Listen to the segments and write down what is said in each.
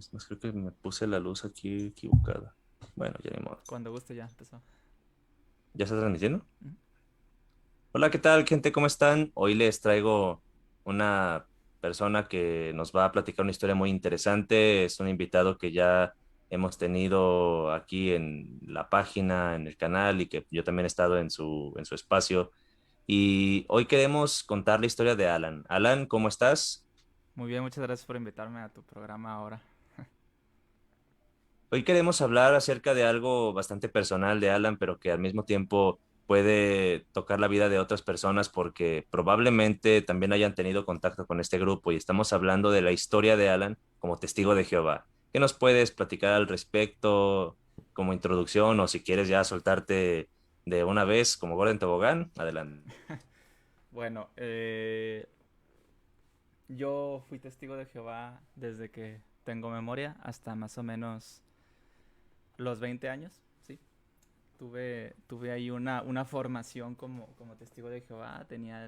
Es más, creo que me puse la luz aquí equivocada. Bueno, ya ni modo. Cuando guste ya empezó. ¿Ya está transmitiendo? Ujú. Hola, ¿qué tal, gente? ¿Cómo están? Hoy les traigo una persona que nos va a platicar una historia muy interesante. Es un invitado que ya hemos tenido aquí en la página, en el canal, y que yo también he estado en su espacio. Y hoy queremos contar la historia de Alan. Alan, ¿cómo estás? Muy bien, muchas gracias por invitarme a tu programa ahora. Hoy queremos hablar acerca de algo bastante personal de Alan, pero que al mismo tiempo puede tocar la vida de otras personas porque probablemente también hayan tenido contacto con este grupo y estamos hablando de la historia de Alan como testigo de Jehová. ¿Qué nos puedes platicar al respecto como introducción o si quieres ya soltarte de una vez como Gordon Tobogán? Adelante. Bueno, yo fui testigo de Jehová desde que tengo memoria hasta más o menos los 20 años, ¿sí? Tuve ahí una formación como testigo de Jehová. Tenía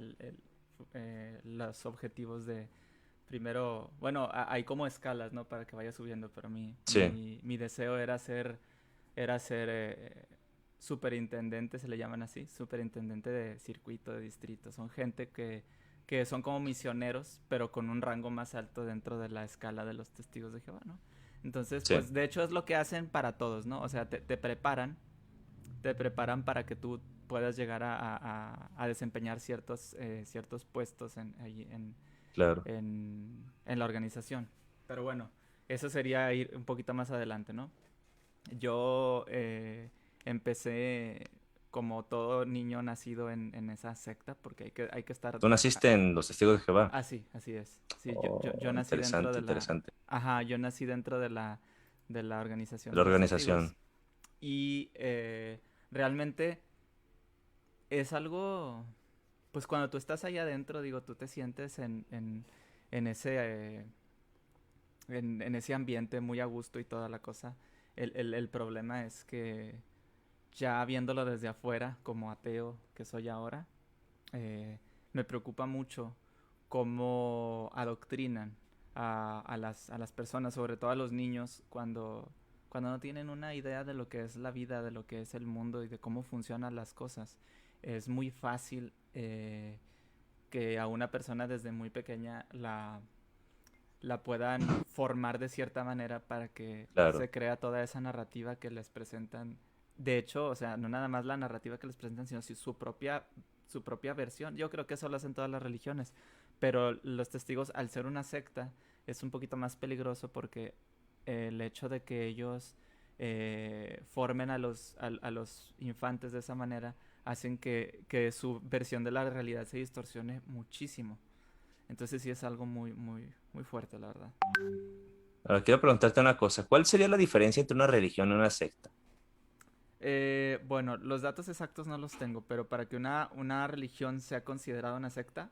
los objetivos de primero, bueno, hay como escalas, ¿no? Para que vaya subiendo, pero Sí, mi deseo era ser superintendente, se le llaman así, superintendente de circuito, de distrito. Son gente que son como misioneros, pero con un rango más alto dentro de la escala de los testigos de Jehová, ¿no? Entonces, sí, pues de hecho es lo que hacen para todos, ¿no? O sea, te preparan para que tú puedas llegar a desempeñar ciertos puestos ahí claro. en la organización. Pero bueno, eso sería ir un poquito más adelante, ¿no? Yo empecé como todo niño nacido en esa secta, porque hay que estar... Tú naciste en los Testigos de Jehová. Así es. Sí, yo Oh, nací dentro interesante, de la... interesante. Ajá, yo nací dentro de la organización La de los testigos. organización. Y realmente es algo... Pues cuando tú estás ahí adentro, digo, tú te sientes en ese... en ese ambiente muy a gusto y toda la cosa. El problema es que ya viéndolo desde afuera, como ateo que soy ahora, eh, me preocupa mucho cómo adoctrinan a las personas, sobre todo a los niños, cuando no tienen una idea de lo que es la vida, de lo que es el mundo y de cómo funcionan las cosas. Es muy fácil que a una persona desde muy pequeña la puedan formar de cierta manera para que Claro. se crea toda esa narrativa que les presentan. De hecho, o sea, no nada más la narrativa que les presentan, sino su propia versión. Yo creo que eso lo hacen todas las religiones. Pero los testigos, al ser una secta, es un poquito más peligroso porque el hecho de que ellos formen a los infantes de esa manera hacen que su versión de la realidad se distorsione muchísimo. Entonces sí es algo muy, muy, muy fuerte, la verdad. Ahora quiero preguntarte una cosa. ¿Cuál sería la diferencia entre una religión y una secta? Bueno, los datos exactos no los tengo, pero para que una religión sea considerada una secta,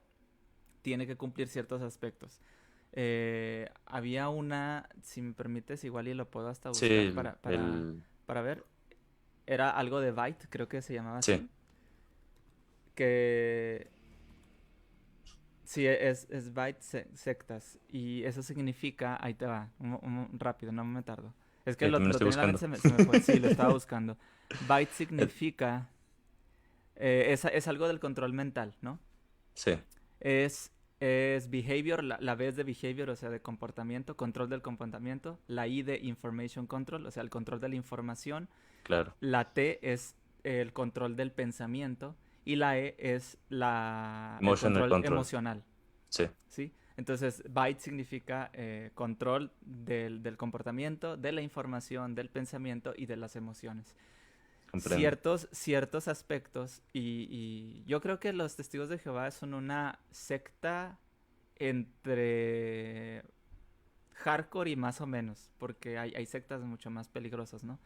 tiene que cumplir ciertos aspectos. Había una, si me permites, igual y lo puedo hasta Sí, buscar para ver. Era algo de Byte, creo que se llamaba sí. así. Que sí, es Byte sectas. Y eso significa, ahí te va, rápido, no me tardo. Es que Sí, lo, también lo lo estoy tenía en la mente, buscando. se me fue. Sí, lo estaba buscando. Byte Eh, significa es algo del control mental, ¿no? Sí, Es, es behavior, la B es de behavior, o sea, de comportamiento, control del comportamiento, la I de information control, o sea, el control de la información, claro. la T es el control del pensamiento y la E es el Emotional control control. emocional, Sí, ¿sí? Entonces, byte significa control del comportamiento, de la información, del pensamiento y de las emociones comprendo. ciertos aspectos y yo creo que los testigos de Jehová son una secta entre hardcore y más o menos, porque hay sectas mucho más peligrosas, ¿no?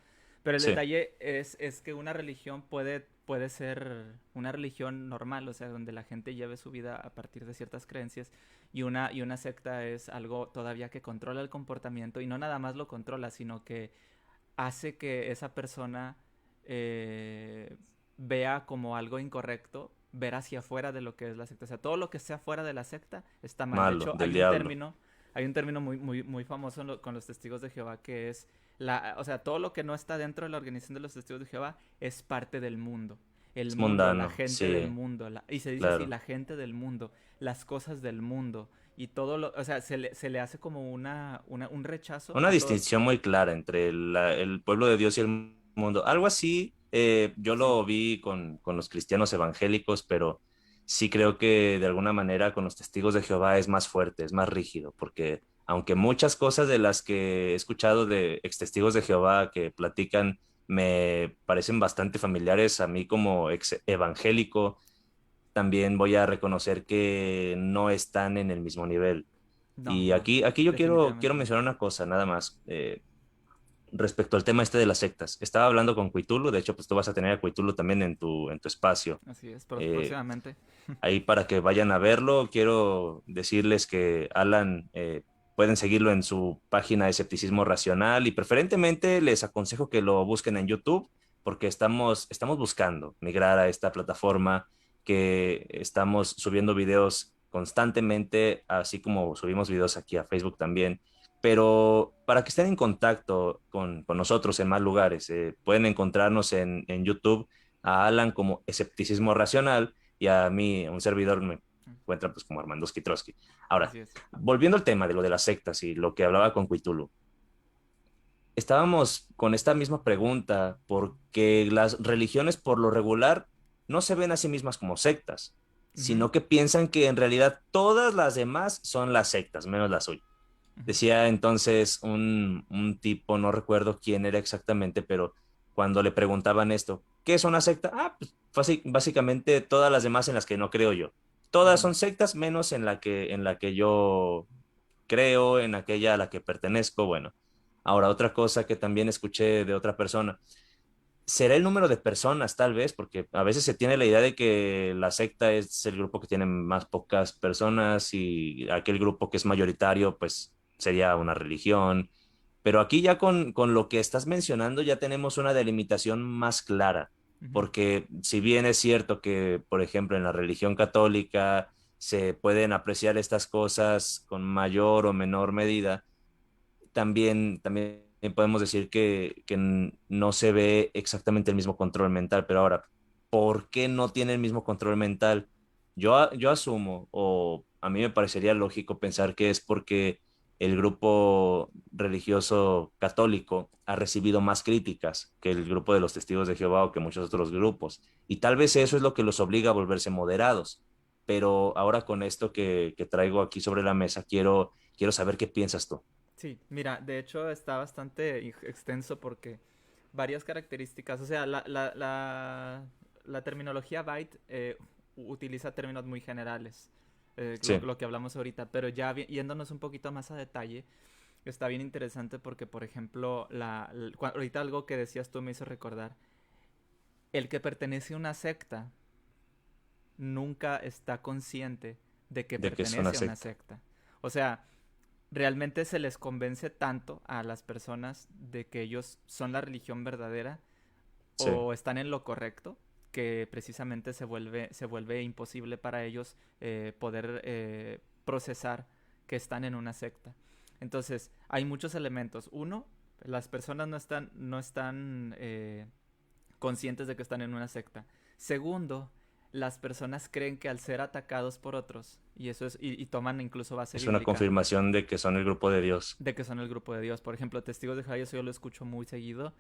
Pero el Sí, detalle es que una religión puede ser una religión normal, o sea, donde la gente lleve su vida a partir de ciertas creencias, y una secta es algo todavía que controla el comportamiento, y no nada más lo controla, sino que hace que esa persona eh, vea como algo incorrecto, ver hacia afuera de lo que es la secta. O sea, todo lo que sea fuera de la secta está mal. De malo, hecho, del hay un diablo. término, hay un término muy famoso con los testigos de Jehová que es o sea, todo lo que no está dentro de la organización de los testigos de Jehová es parte del mundo. El Es mundo, la mundano, gente del sí, mundo, y se dice así, claro. la gente del mundo, las cosas del mundo, y todo lo, o sea, se le hace como un rechazo Una a todo. distinción muy clara entre el pueblo de Dios y el mundo. Algo así, yo Sí, lo vi con los cristianos evangélicos, pero sí creo que de alguna manera con los testigos de Jehová es más fuerte, es más rígido, porque aunque muchas cosas de las que he escuchado de ex testigos de Jehová que platican me parecen bastante familiares a mí como ex evangélico, también voy a reconocer que no están en el mismo nivel. no, Y no, aquí yo quiero definitivamente no. mencionar una cosa, nada más, respecto al tema este de las sectas. Estaba hablando con Cuitulo, de hecho, pues tú vas a tener a Cuitulo también en tu espacio. Así es, Eh, próximamente. Ahí para que vayan a verlo, quiero decirles que Alan pueden seguirlo en su página de Escepticismo Racional y preferentemente les aconsejo que lo busquen en YouTube porque estamos buscando migrar a esta plataforma que estamos subiendo videos constantemente, así como subimos videos aquí a Facebook también. Pero para que estén en contacto con nosotros en más lugares, pueden encontrarnos en YouTube a Alan como Escepticismo Racional y a mí, a un servidor, me encuentra pues como Armando Skitrowski. Ahora, Así es. volviendo al tema de lo de las sectas y lo que hablaba con Cuitulu, estábamos con esta misma pregunta porque las religiones por lo regular no se ven a sí mismas como sectas, Ujú, sino que piensan que en realidad todas las demás son las sectas, menos la suya. ujú. Decía entonces un tipo, no recuerdo quién era exactamente, pero cuando le preguntaban esto, ¿qué es una secta? Ah, pues básicamente todas las demás en las que no creo yo. Todas Ujú. son sectas menos en la que yo creo, en aquella a la que pertenezco. Bueno, ahora otra cosa que también escuché de otra persona. ¿Será el número de personas, tal vez? Porque a veces se tiene la idea de que la secta es el grupo que tiene más pocas personas y aquel grupo que es mayoritario, pues sería una religión. Pero aquí ya con lo que estás mencionando ya tenemos una delimitación más clara, Ujú. porque si bien es cierto que, por ejemplo, en la religión católica se pueden apreciar estas cosas con mayor o menor medida, también podemos decir que no se ve exactamente el mismo control mental, pero ahora, ¿por qué no tiene el mismo control mental? Yo asumo, o a mí me parecería lógico pensar que es porque el grupo religioso católico ha recibido más críticas que el grupo de los testigos de Jehová o que muchos otros grupos, y tal vez eso es lo que los obliga a volverse moderados. Pero ahora con esto que traigo aquí sobre la mesa, quiero saber qué piensas tú. Sí, mira, de hecho está bastante extenso porque varias características, o sea, la terminología byte utiliza términos muy generales, Sí. lo que hablamos ahorita, pero ya yéndonos un poquito más a detalle, está bien interesante porque, por ejemplo, ahorita algo que decías tú me hizo recordar, el que pertenece a una secta nunca está consciente de que De que es una pertenece a una secta. secta. O sea, realmente se les convence tanto a las personas de que ellos son la religión verdadera Sí. o están en lo correcto que precisamente se vuelve imposible para ellos poder procesar que están en una secta. Entonces, hay muchos elementos. Uno, las personas no están conscientes de que están en una secta. Segundo, las personas creen que al ser atacados por otros, y eso es, y toman incluso base Es una bíblica, confirmación de que son el grupo de Dios. de que son el grupo de Dios. Por ejemplo, testigos de Jehová, eso yo lo escucho muy seguido.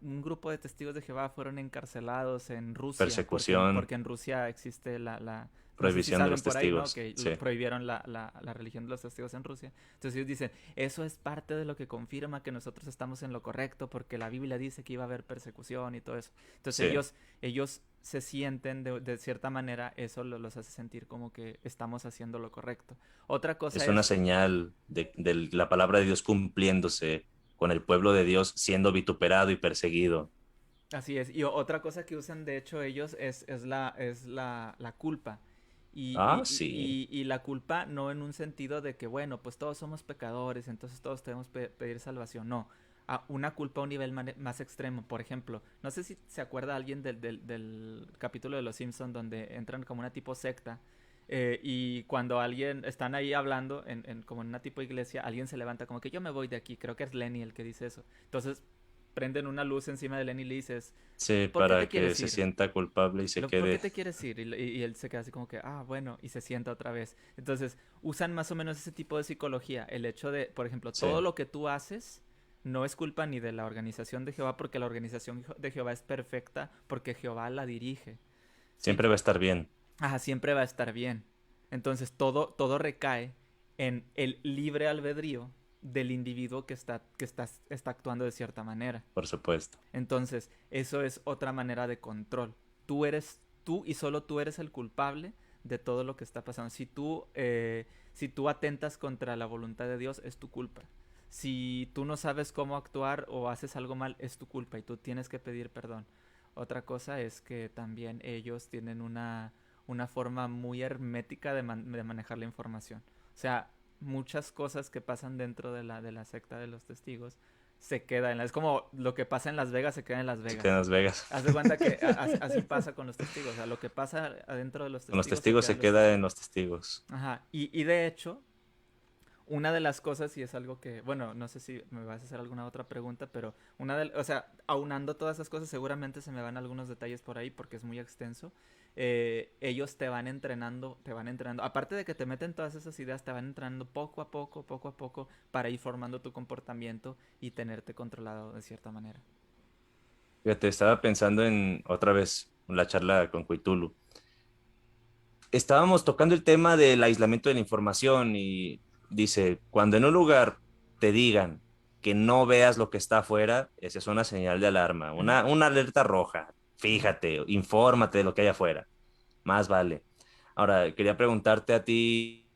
Un grupo de testigos de Jehová fueron encarcelados en Rusia, porque, Persecución, porque en Rusia existe no sé si prohibición de saben los por ahí, ¿no? testigos. Que Sí. prohibieron la religión de los testigos en Rusia. Entonces ellos dicen, eso es parte de lo que confirma que nosotros estamos en lo correcto, porque la Biblia dice que iba a haber persecución y todo eso. Entonces Sí. ellos se sienten de cierta manera, eso los hace sentir como que estamos haciendo lo correcto. Otra cosa Es una es. señal de la palabra de Dios cumpliéndose con el pueblo de Dios siendo vituperado y perseguido. Así es. Y otra cosa que usan, de hecho, ellos es la culpa. Y, Ah, y, sí. y la culpa no en un sentido de que, bueno, pues todos somos pecadores, entonces todos debemos pedir salvación. No. Una culpa a un nivel más extremo. Por ejemplo, no sé si se acuerda alguien del capítulo de Los Simpson donde entran como una tipo secta Y cuando alguien, están ahí hablando, como en una tipo de iglesia, alguien se levanta como que yo me voy de aquí, creo que es Lenny el que dice eso. Entonces prenden una luz encima de Lenny y le dices, Sí, ¿por qué para te que quieres se ir? sienta culpable y se ¿Por qué quede. te quieres ir? Y él se queda así como que, ah, bueno, y se sienta otra vez. Entonces, usan más o menos ese tipo de psicología. El hecho de, por ejemplo, Sí, todo lo que tú haces no es culpa ni de la organización de Jehová, porque la organización de Jehová es perfecta, porque Jehová la dirige. ¿Sí? siempre va a estar bien, Ajá, siempre va a estar bien. Entonces, todo recae en el libre albedrío del individuo está actuando de cierta manera. por supuesto. Entonces, eso es otra manera de control. Tú y solo tú eres el culpable de todo lo que está pasando. Si tú atentas contra la voluntad de Dios, es tu culpa. Si tú no sabes cómo actuar o haces algo mal, es tu culpa y tú tienes que pedir perdón. Otra cosa es que también ellos tienen una forma muy hermética de manejar la información. O sea, muchas cosas que pasan dentro de la secta de los testigos se queda es como lo que pasa en Las Vegas se queda en Las Se queda en Vegas. Las Vegas. Haz de cuenta que así pasa con los testigos. O sea, lo que pasa adentro de los Con los testigos se testigos queda se en los queda en testigos. los testigos. Ajá. Y de hecho, una de las cosas, y es algo que, bueno, no sé si me vas a hacer alguna otra pregunta, pero o sea, aunando todas esas cosas, seguramente se me van algunos detalles por ahí porque es muy extenso. Ellos te van entrenando. Aparte de que te meten todas esas ideas, te van entrenando poco a poco, para ir formando tu comportamiento y tenerte controlado de cierta manera. Fíjate, estaba pensando en otra vez la charla con Cuitulu. Estábamos tocando el tema del aislamiento de la información y dice, cuando en un lugar te digan que no veas lo que está afuera, esa es una señal de alarma, Ujú. una alerta roja. Ujú. Fíjate, infórmate de lo que hay afuera. Más vale. Ahora, quería preguntarte a ti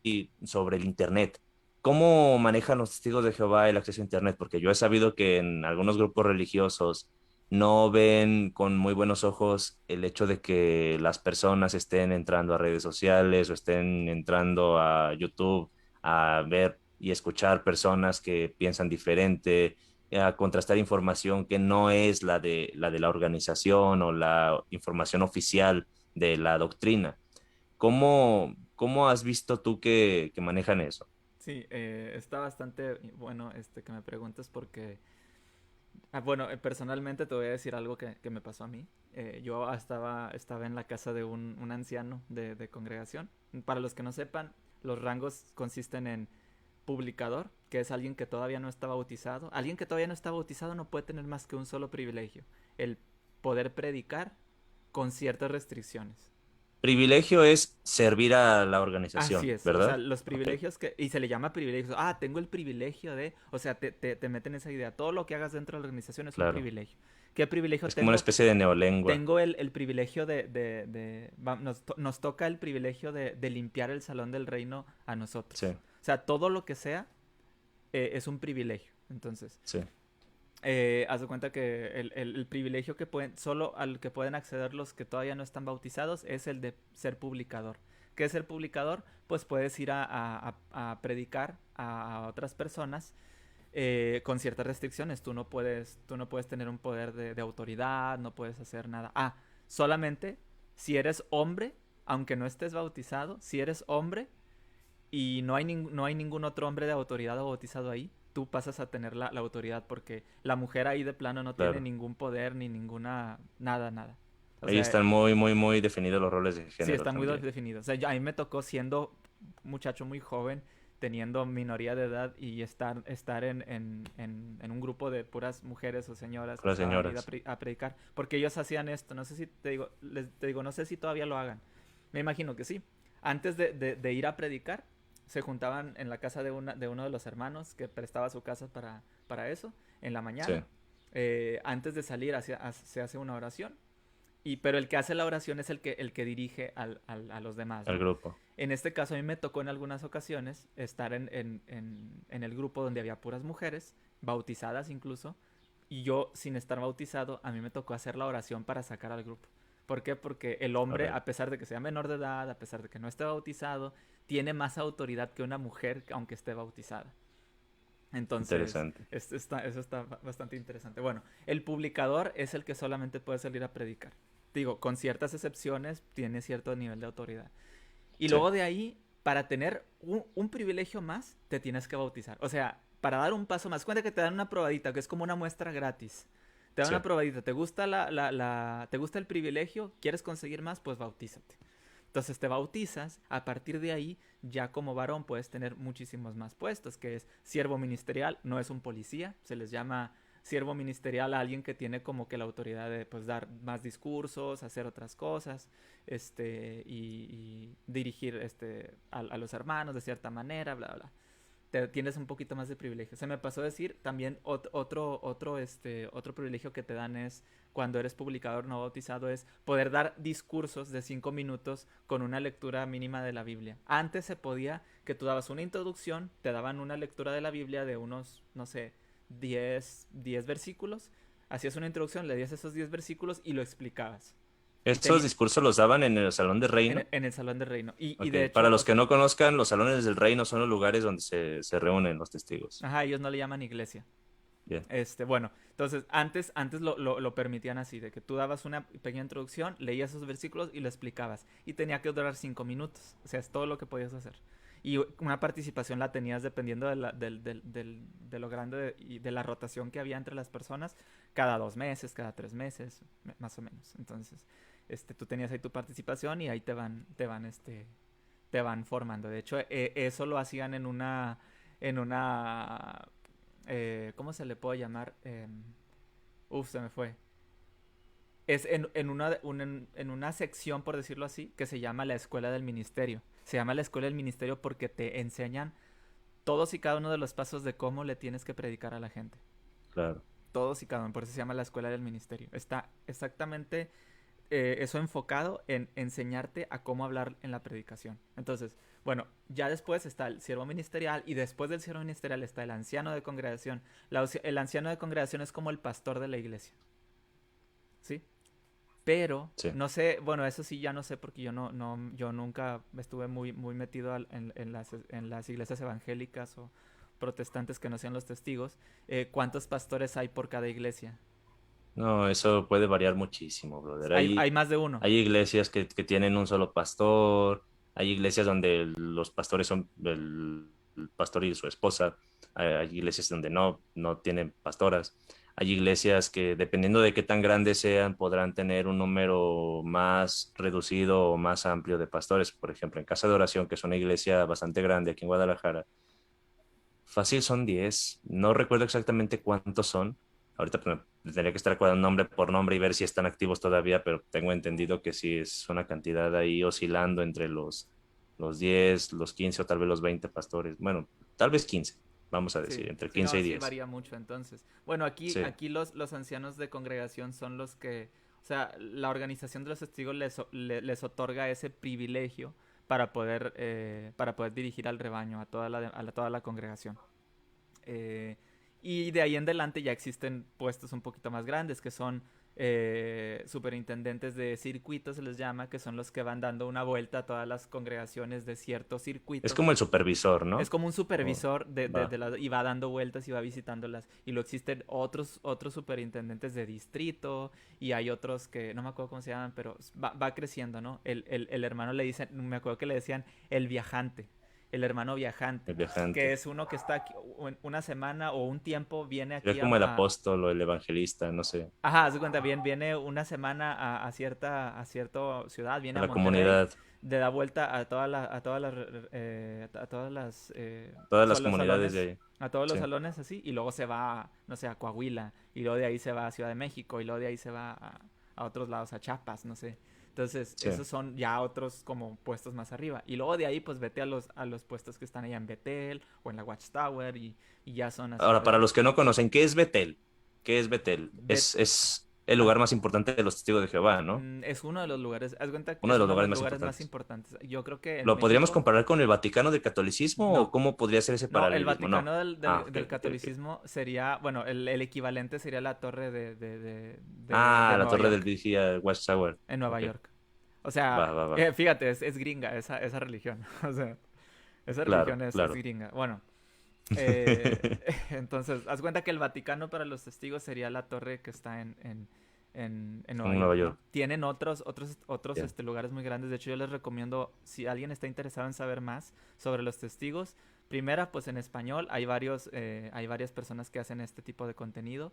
sobre el Internet. ¿Cómo manejan los testigos de Jehová el acceso a Internet? Porque yo he sabido que en algunos grupos religiosos no ven con muy buenos ojos el hecho de que las personas estén entrando a redes sociales o estén entrando a YouTube a ver y escuchar personas que piensan diferente, a contrastar información que no es la de la organización o la información oficial de la doctrina. ¿Cómo has visto tú que manejan eso? Sí, está bastante bueno que me preguntes porque, bueno, personalmente te voy a decir algo que me pasó a mí. Yo estaba en la casa de un anciano de congregación. Para los que no sepan, los rangos consisten en publicador, que es alguien que todavía no está bautizado. Alguien que todavía no está bautizado no puede tener más que un solo privilegio, el poder predicar con ciertas restricciones. Privilegio es servir a la Así organización, es, o sea, ¿verdad? los Ok, privilegios y se le llama privilegios, tengo el privilegio de, o sea, te meten esa idea, todo lo que hagas dentro de la organización es un claro. privilegio. ¿Qué privilegio Es como una tengo? especie de neolengua. Tengo el privilegio nos toca el privilegio de limpiar el salón del reino a nosotros. Sí, O sea, todo lo que sea es un privilegio. Entonces, sí, haz de cuenta que el privilegio solo al que pueden acceder los que todavía no están bautizados es el de ser publicador. ¿Qué es ser publicador? Pues puedes ir a predicar a otras personas con ciertas restricciones. Tú no puedes tener un poder de autoridad, no puedes hacer nada. Solamente si eres hombre, aunque no estés bautizado, si eres hombre y no hay ningún otro hombre de autoridad o bautizado ahí, tú pasas a tener la autoridad porque la mujer ahí de plano no tiene claro. ningún poder ni ninguna, nada, nada. O Ahí sea, están muy, muy, muy definidos los roles de sí, género está muy también. definido. O sea, a mí me tocó siendo muchacho muy joven, teniendo minoría de edad y estar en un grupo de puras mujeres o señoras Con que las estaban ahí señoras. a predicar, porque ellos hacían esto. No sé si te digo, no sé si todavía lo hagan. Me imagino que sí. Antes de ir a predicar, se juntaban en la casa de uno de los hermanos que prestaba su casa para eso, en la Sí, mañana. Antes de salir se hace una oración pero el que hace la oración es el que dirige a los demás, el ¿no? grupo. En este caso a mí me tocó en algunas ocasiones estar en el grupo donde había puras mujeres, bautizadas incluso, y yo sin estar bautizado, a mí me tocó hacer la oración para sacar al grupo. ¿Por qué? Porque el hombre, Ok, a pesar de que sea menor de edad, a pesar de que no esté bautizado, tiene más autoridad que una mujer aunque esté bautizada. Entonces, interesante. eso está bastante interesante. Bueno, el publicador es el que solamente puede salir a predicar. Digo, con ciertas excepciones, tiene cierto nivel de autoridad. Y Sí, luego de ahí, para tener un privilegio más, te tienes que bautizar. O sea, para dar un paso más, cuenta que te dan una probadita, que es como una muestra gratis. Te dan sí. una probadita, ¿te gusta te gusta el privilegio? ¿Quieres conseguir más? Pues bautízate. Entonces te bautizas, a partir de ahí ya como varón puedes tener muchísimos más puestos, que es siervo ministerial, no es un policía, se les llama siervo ministerial a alguien que tiene como que la autoridad de pues dar más discursos, hacer otras cosas, y dirigir a los hermanos de cierta manera, bla, bla. Tienes un poquito más de privilegio. Se me pasó a decir también otro privilegio que te dan es cuando eres publicador no bautizado es poder dar discursos de 5 minutos con una lectura mínima de la Biblia. Antes se podía que tú dabas una introducción, te daban una lectura de la Biblia de unos, no sé, 10 versículos, hacías una introducción, le días esos 10 versículos y lo explicabas. Y Estos tenía discursos los daban en el Salón de Reino. en el Salón de Reino. Y Ok, de para hecho, los que no conozcan, los salones del reino son los lugares donde se reúnen los testigos. ajá, ellos no le llaman iglesia. Bien. Bueno, entonces antes lo permitían así, de que tú dabas una pequeña introducción, leías esos versículos y lo explicabas. Y tenía que durar 5 minutos, o sea, es todo lo que podías hacer. Y una participación la tenías dependiendo de lo grande y de la rotación que había entre las personas, cada 2 meses, cada 3 meses, más o menos. Entonces, tú tenías ahí tu participación y ahí te van formando. De hecho, eso lo hacían en una ¿cómo se le puede llamar? Se me fue. Es en una sección, por decirlo así, que se llama la Escuela del Ministerio. Se llama la Escuela del Ministerio porque te enseñan todos y cada uno de los pasos de cómo le tienes que predicar a la gente. Claro. Todos y cada uno, por eso se llama la Escuela del Ministerio. Está exactamente eso enfocado en enseñarte a cómo hablar en la predicación. Entonces, bueno, ya después está el siervo ministerial y después del siervo ministerial está el anciano de congregación. El anciano de congregación es como el pastor de la iglesia, ¿sí? Pero, Sí. no sé, bueno, eso sí ya no sé porque yo nunca estuve muy metido en las iglesias evangélicas o protestantes que no sean los testigos. ¿Cuántos pastores hay por cada iglesia? No, eso puede variar muchísimo, brother. Hay, Hay más de uno. hay iglesias que tienen un solo pastor, hay iglesias donde los pastores son el pastor y su esposa, hay iglesias donde no tienen pastoras, hay iglesias que dependiendo de qué tan grandes sean podrán tener un número más reducido o más amplio de pastores. Por ejemplo, en Casa de Oración, que es una iglesia bastante grande aquí en Guadalajara, fácil son 10. No recuerdo exactamente cuántos son. Ahorita pues, tendría que estar acordando nombre por nombre y ver si están activos todavía, pero tengo entendido que sí es una cantidad ahí oscilando entre los 10, los 15 o tal vez los 20 pastores. Bueno, tal vez 15, vamos a Sí, decir, entre sí, 15 no, y sí 10. varía mucho entonces. Bueno, Sí. aquí los ancianos de congregación son los que, o sea, la organización de los testigos les otorga ese privilegio para poder dirigir al rebaño, toda la congregación. Eh, y de ahí en adelante ya existen puestos un poquito más grandes, que son superintendentes de circuitos, se les llama, que son los que van dando una vuelta a todas las congregaciones de cierto Es circuito. como el supervisor, Es ¿no? como un Oh, supervisor va. y va dando vueltas y va visitándolas. Y luego existen otros superintendentes de distrito y hay otros que no me acuerdo cómo se llaman, pero va creciendo, ¿no? El hermano le dicen, me acuerdo que le decían el viajante, el hermano El viajante, que viajante. es uno que está aquí una semana o un tiempo, viene Sería aquí como el apóstol o el evangelista, no sé, ajá, haz de cuenta, viene una semana a cierta ciudad, a viene a la Monterrey, comunidad. le da vuelta a todas las Todas las los comunidades de salones, ahí. a todos los Sí, salones así, y luego se va, no sé, a Coahuila, y luego de ahí se va a Ciudad de México, y luego de ahí se va a otros lados, a Chiapas, no sé. Entonces, sí. esos son ya otros como puestos más arriba. Y luego de ahí, pues vete a los puestos que están allá en Betel o en la Watchtower y ya son así, Ahora, pues para ya. los que no conocen, ¿qué es Betel? ¿Qué es Betel? Bet Es el ah, lugar más importante de los testigos de Jehová, ¿no? Es uno de los lugares, haz cuenta que Uno es de los uno de lugares los más lugares más importantes. importantes. Yo creo que en ¿Lo podríamos México, comparar con el Vaticano del catolicismo o no. cómo podría ser ese No, el paralelismo? Vaticano No. Ah, ok, del ok, ok. catolicismo sería, bueno, el equivalente sería la torre Ah, de la Nueva Torre del York, Vigía, Watchtower. en Nueva Ok, York. O sea, va, va, va. fíjate, es gringa esa religión. O sea, esa religión Claro, es claro. gringa. Bueno, eh, entonces, haz cuenta que el Vaticano para los testigos sería la torre que está en Nueva en York, Nueva ¿no? York. Tienen otros Ya. lugares muy grandes. De hecho, yo les recomiendo, si alguien está interesado en saber más sobre los testigos, primera, pues en español hay varias personas que hacen este tipo de contenido.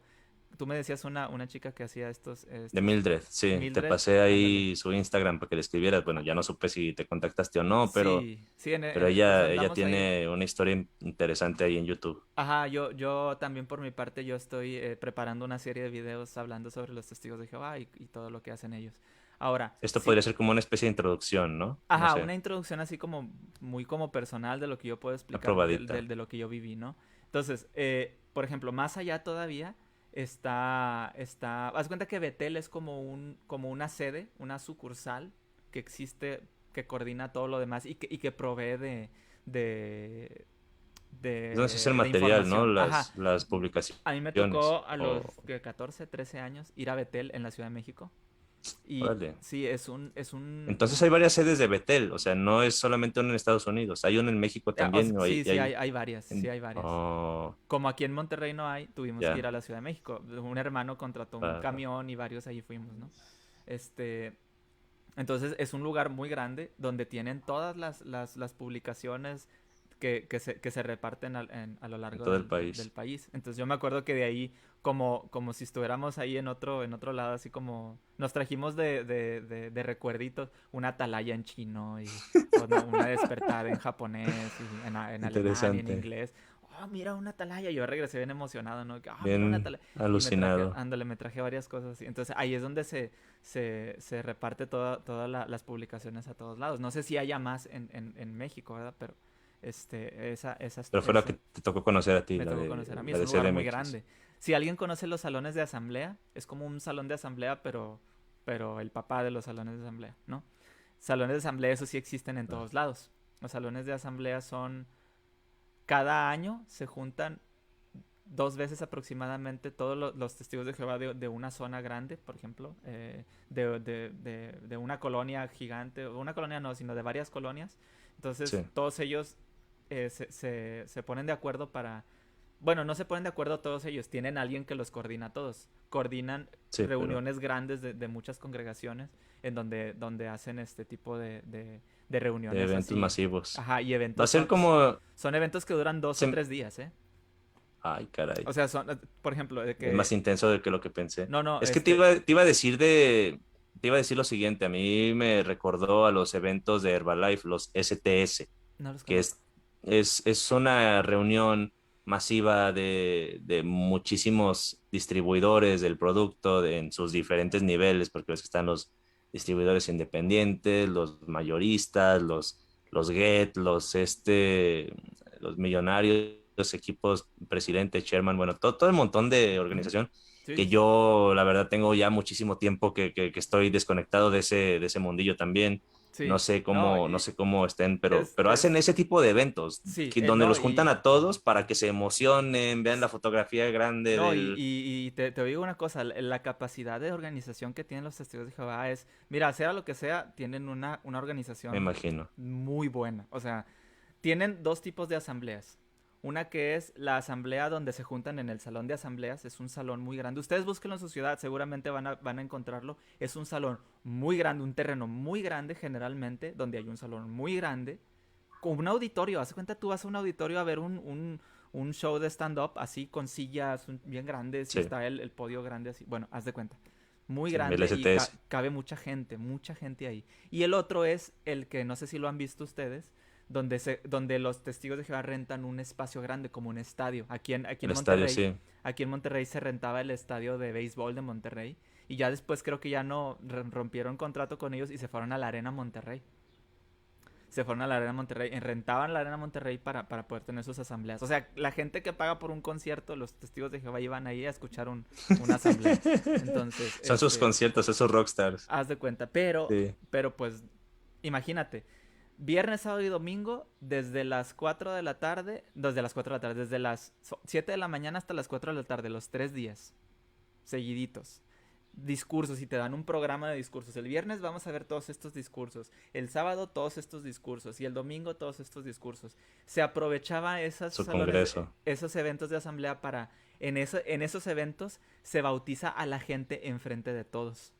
Tú me decías una chica que hacía De estos Mildred, sí, te Mildred, pasé ándale. ahí su Instagram para que le escribieras. Bueno, ya no supe si te contactaste o no, Sí, sí, pero pues ella andamos ahí. tiene una historia interesante ahí en YouTube. Ajá, yo también por mi parte, yo estoy preparando una serie de videos hablando sobre los testigos de Jehová y todo lo que hacen ellos. Ahora, Esto sí, podría ser como una especie de introducción, ¿no? No ajá, sé, una introducción así como muy como personal de lo que yo puedo una explicar probadita. de lo que yo viví, ¿no? Entonces, por ejemplo, más allá todavía haz cuenta que Betel es como una sede, una sucursal que existe, que coordina todo lo demás y que provee de, Es donde se hace el de material, ¿no? información. Ajá. Las publicaciones. A mí me tocó a los O, 14, 13 años ir a Betel en la Ciudad de México. Y órale. sí, Entonces hay varias sedes de Betel, o sea, no es solamente uno en Estados Unidos, hay uno en México también, sí, y sí, hay varias, sí en- hay varias. oh, Como aquí en Monterrey no hay, tuvimos que ir ya, a la Ciudad de México. Un hermano contrató un va, va. camión y varios allí fuimos, ¿no? Este, entonces es un lugar muy grande donde tienen todas las publicaciones que se reparten a lo En largo todo el del país. país. Entonces yo me acuerdo que de ahí, como si estuviéramos ahí en otro lado, así como nos trajimos de recuerditos una atalaya en chino y una despertada en japonés y en alemán y en Interesante, inglés. Oh, mira una atalaya. Yo regresé bien emocionado, ¿no? Mira una bien atalaya. Y alucinado. me traje varias cosas así. Entonces ahí es donde se reparte todas las publicaciones a todos lados. No sé si haya más en México, ¿verdad? Pero Pero fue la que te tocó conocer a ti, me tocó conocer a mí. la Es de un lugar muy CDMX. grande. Si alguien conoce los salones de asamblea, es como un salón de asamblea, pero el papá de los salones de asamblea, ¿no? Salones de asamblea, eso sí existen en Ah, todos lados. Los salones de asamblea son, cada año se juntan dos veces aproximadamente todos los testigos de Jehová de una zona grande, por ejemplo, de una colonia gigante, o una colonia no, sino de varias colonias. Entonces, sí, todos ellos se ponen de acuerdo para... Bueno, no se ponen de acuerdo todos ellos, tienen alguien que los coordina a todos. Coordinan sí, pero reuniones grandes de muchas congregaciones en donde hacen este tipo de de reuniones eventos así. masivos. Ajá, y Va a eventos ser como, son eventos que duran dos o se- tres días, ¿eh? ay, caray, O sea, por ejemplo, de es más que, intenso de que lo que pensé. no, no, Es que te iba a decir te iba a decir lo siguiente, a mí me recordó a los eventos de Herbalife, los STS, no los que conozco. es una reunión masiva de muchísimos distribuidores del producto en sus diferentes niveles, porque ves que están los distribuidores independientes, los mayoristas, los GET, los millonarios, los equipos, presidente, chairman, bueno, todo el montón de Ujú. organización Sí, que sí, sí. yo, la verdad, tengo ya muchísimo tiempo que estoy desconectado de ese mundillo también. Sí, no, No sé cómo estén, es, pero hacen es, ese tipo de eventos sí, donde no, los juntan a todos para que se emocionen, vean la fotografía grande no, del, y te digo una cosa, la capacidad de organización que tienen los testigos de Jehová es, mira, sea lo que sea, tienen una me organización imagino. muy buena. O sea, tienen dos tipos de asambleas. Una que es la asamblea donde se juntan en el salón de asambleas. Es un salón muy grande. Ustedes búsquenlo en su ciudad, seguramente van a encontrarlo. Es un salón muy grande, un terreno muy grande generalmente, donde hay un salón muy grande. Con un auditorio. Haz de cuenta, tú vas a un auditorio a ver un show de stand-up así con sillas bien grandes y Sí, está el podio grande así. Bueno, haz de cuenta. Muy sí, el grande y STS. cabe mucha gente ahí. Y el otro es el que no sé si lo han visto ustedes, donde los testigos de Jehová rentan un espacio grande como un estadio. El estadio, sí. Aquí en Monterrey se rentaba el estadio de béisbol de Monterrey y ya después creo que ya no rompieron contrato con ellos y se fueron a la Arena Monterrey. Se fueron a la Arena Monterrey, rentaban la Arena Monterrey para poder tener sus asambleas. O sea, la gente que paga por un concierto, los testigos de Jehová iban ahí a escuchar una asamblea. Entonces, Son sus conciertos, esos rockstars. haz de cuenta. Sí, Pero pues, imagínate, viernes, sábado y domingo, desde las 4 de la tarde, desde las 7 de la mañana hasta las 4 de la tarde, los 3 días, seguiditos. discursos y te dan un programa de discursos. El viernes vamos a ver todos estos discursos, el sábado todos estos discursos y el domingo todos estos discursos. Se aprovechaba esos Su salones, congreso. esos eventos de asamblea para, en esos eventos se bautiza a la gente enfrente de todos.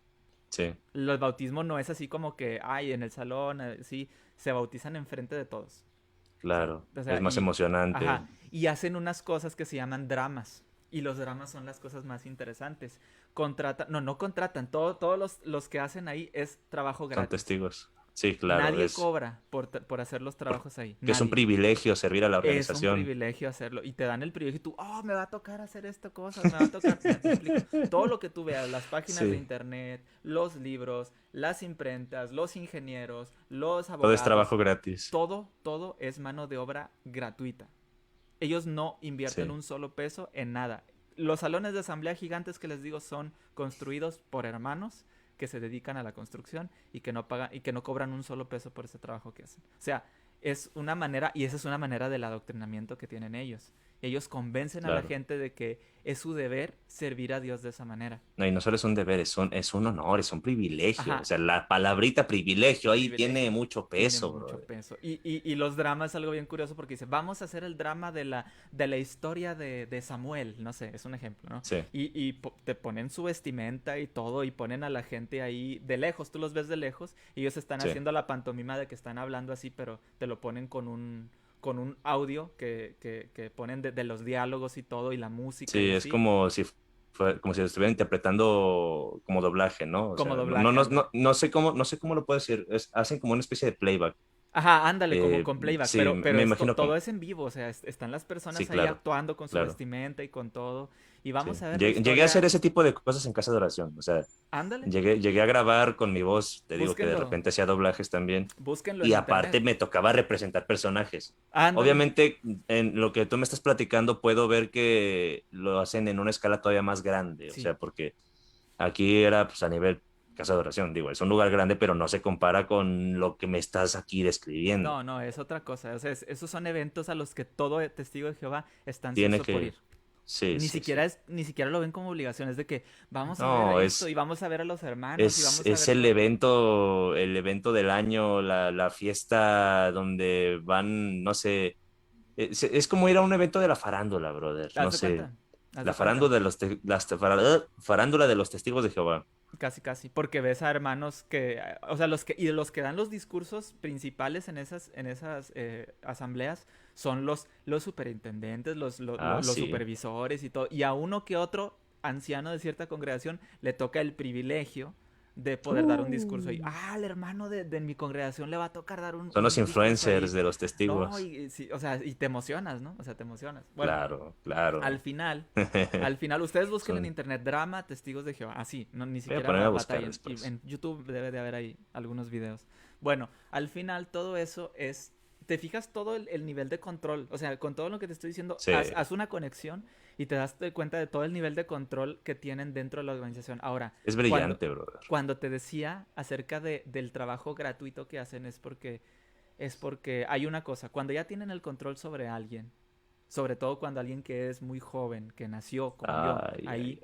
Sí, Los bautismos no es así como que, ay, en el salón, sí, se bautizan enfrente de todos. claro. O Es sea, más emocionante. ajá, y hacen unas cosas que se llaman dramas. Y los dramas son las cosas más interesantes. Contratan, no, no contratan, todos los que hacen ahí es trabajo Son gratis. testigos. Sí, claro. Nadie cobra por hacer los trabajos ahí, Que es un nadie. privilegio servir a la Es un organización. privilegio hacerlo. Y te dan el privilegio y tú, oh, me va a tocar hacer esto, cosas, me va a tocar. Ya te explico. Todo lo que tú veas, las páginas de Sí. internet, los libros, las imprentas, los ingenieros, los Todo es abogados, trabajo gratis. todo es mano de obra gratuita. Ellos no invierten Sí. un solo peso en nada. Los salones de asamblea gigantes que les digo son construidos por hermanos que se dedican a la construcción y que no pagan y que no cobran un solo peso por ese trabajo que hacen. O sea, es una manera, y esa es una manera del adoctrinamiento que tienen ellos. Ellos convencen a la Claro. gente de que es su deber servir a Dios de esa manera. No, y no solo es un deber, es un honor, es un privilegio. O Ajá, sea, la palabrita privilegio ahí tiene privilegio. mucho Tiene peso, mucho brother. peso. Y los dramas es algo bien curioso porque dice, vamos a hacer el drama de la historia de Samuel, no sé, es un ejemplo, ¿no? Sí, Te ponen su vestimenta y todo y ponen a la gente ahí de lejos, tú los ves de lejos y ellos están sí. haciendo la pantomima de que están hablando así, pero te lo ponen con un audio que ponen de los diálogos y todo y la música y Sí, es así, como si como si lo estuvieran interpretando como doblaje, ¿no? O como sea, doblaje, ándale. no sé cómo lo puedo decir. Hacen como una especie de playback. Ajá, ándale, como con playback, Sí, pero me imagino todo como. es en vivo, o sea, están las Sí, personas ahí claro, actuando con su claro. vestimenta y con todo, y Sí. vamos a ver la Llegué a hacer historia, ese tipo de cosas en casa de oración. O sea, ándale, llegué a grabar con mi voz. Te digo que de búsquenlo, repente hacía doblajes también. búsquenlo Y en internet, aparte me tocaba representar personajes. ándale, Obviamente, en lo que tú me estás platicando, puedo ver que lo hacen en una escala todavía más grande. O sí, sea, porque aquí era pues, a nivel casa de oración. Digo, es un lugar grande, pero no se compara con lo que me estás aquí describiendo. no, no, es otra cosa, o sea, esos son eventos a los que todo testigo de Jehová está Tiene ansioso por que. ir. Sí, sí, sí. Ni siquiera lo ven como obligación, es de que vamos a ver No, esto y vamos a ver a los hermanos y vamos a es ver todo. el evento del año, la fiesta donde van, no sé, es como ir a un evento de la farándula, brother, Haz no de sé, cuenta, haz de la cuenta. farándula de farándula de los testigos de Jehová. Casi, casi, porque ves a hermanos que, o sea, y los que dan los discursos principales en esas asambleas son los superintendentes, Ah, los sí. supervisores y todo. Y a uno que otro anciano de cierta congregación le toca el privilegio de poder dar un discurso ahí. Uh. Ah, al hermano de mi congregación le va a tocar dar Son los un discurso influencers ahí. de los No, testigos. sí, o sea, y te emocionas, ¿no? O sea, te emocionas. Bueno, Claro, al claro. final, al final, ustedes busquen en Son, internet drama Testigos de Jehová. Así, no, ni voy a ponerme siquiera a buscar batallen. Y después. en YouTube debe de haber ahí algunos videos. Bueno, al final todo eso es. Te fijas todo el nivel de control. O sea, con todo lo que te estoy diciendo, Sí, haz una conexión y te das cuenta de todo el nivel de control que tienen dentro de la organización. Ahora, es cuando, brillante, brother. cuando te decía acerca del trabajo gratuito que hacen es porque hay una cosa. Cuando ya tienen el control sobre alguien, sobre todo cuando alguien que es muy joven, que nació como yo, Ay, ay, ahí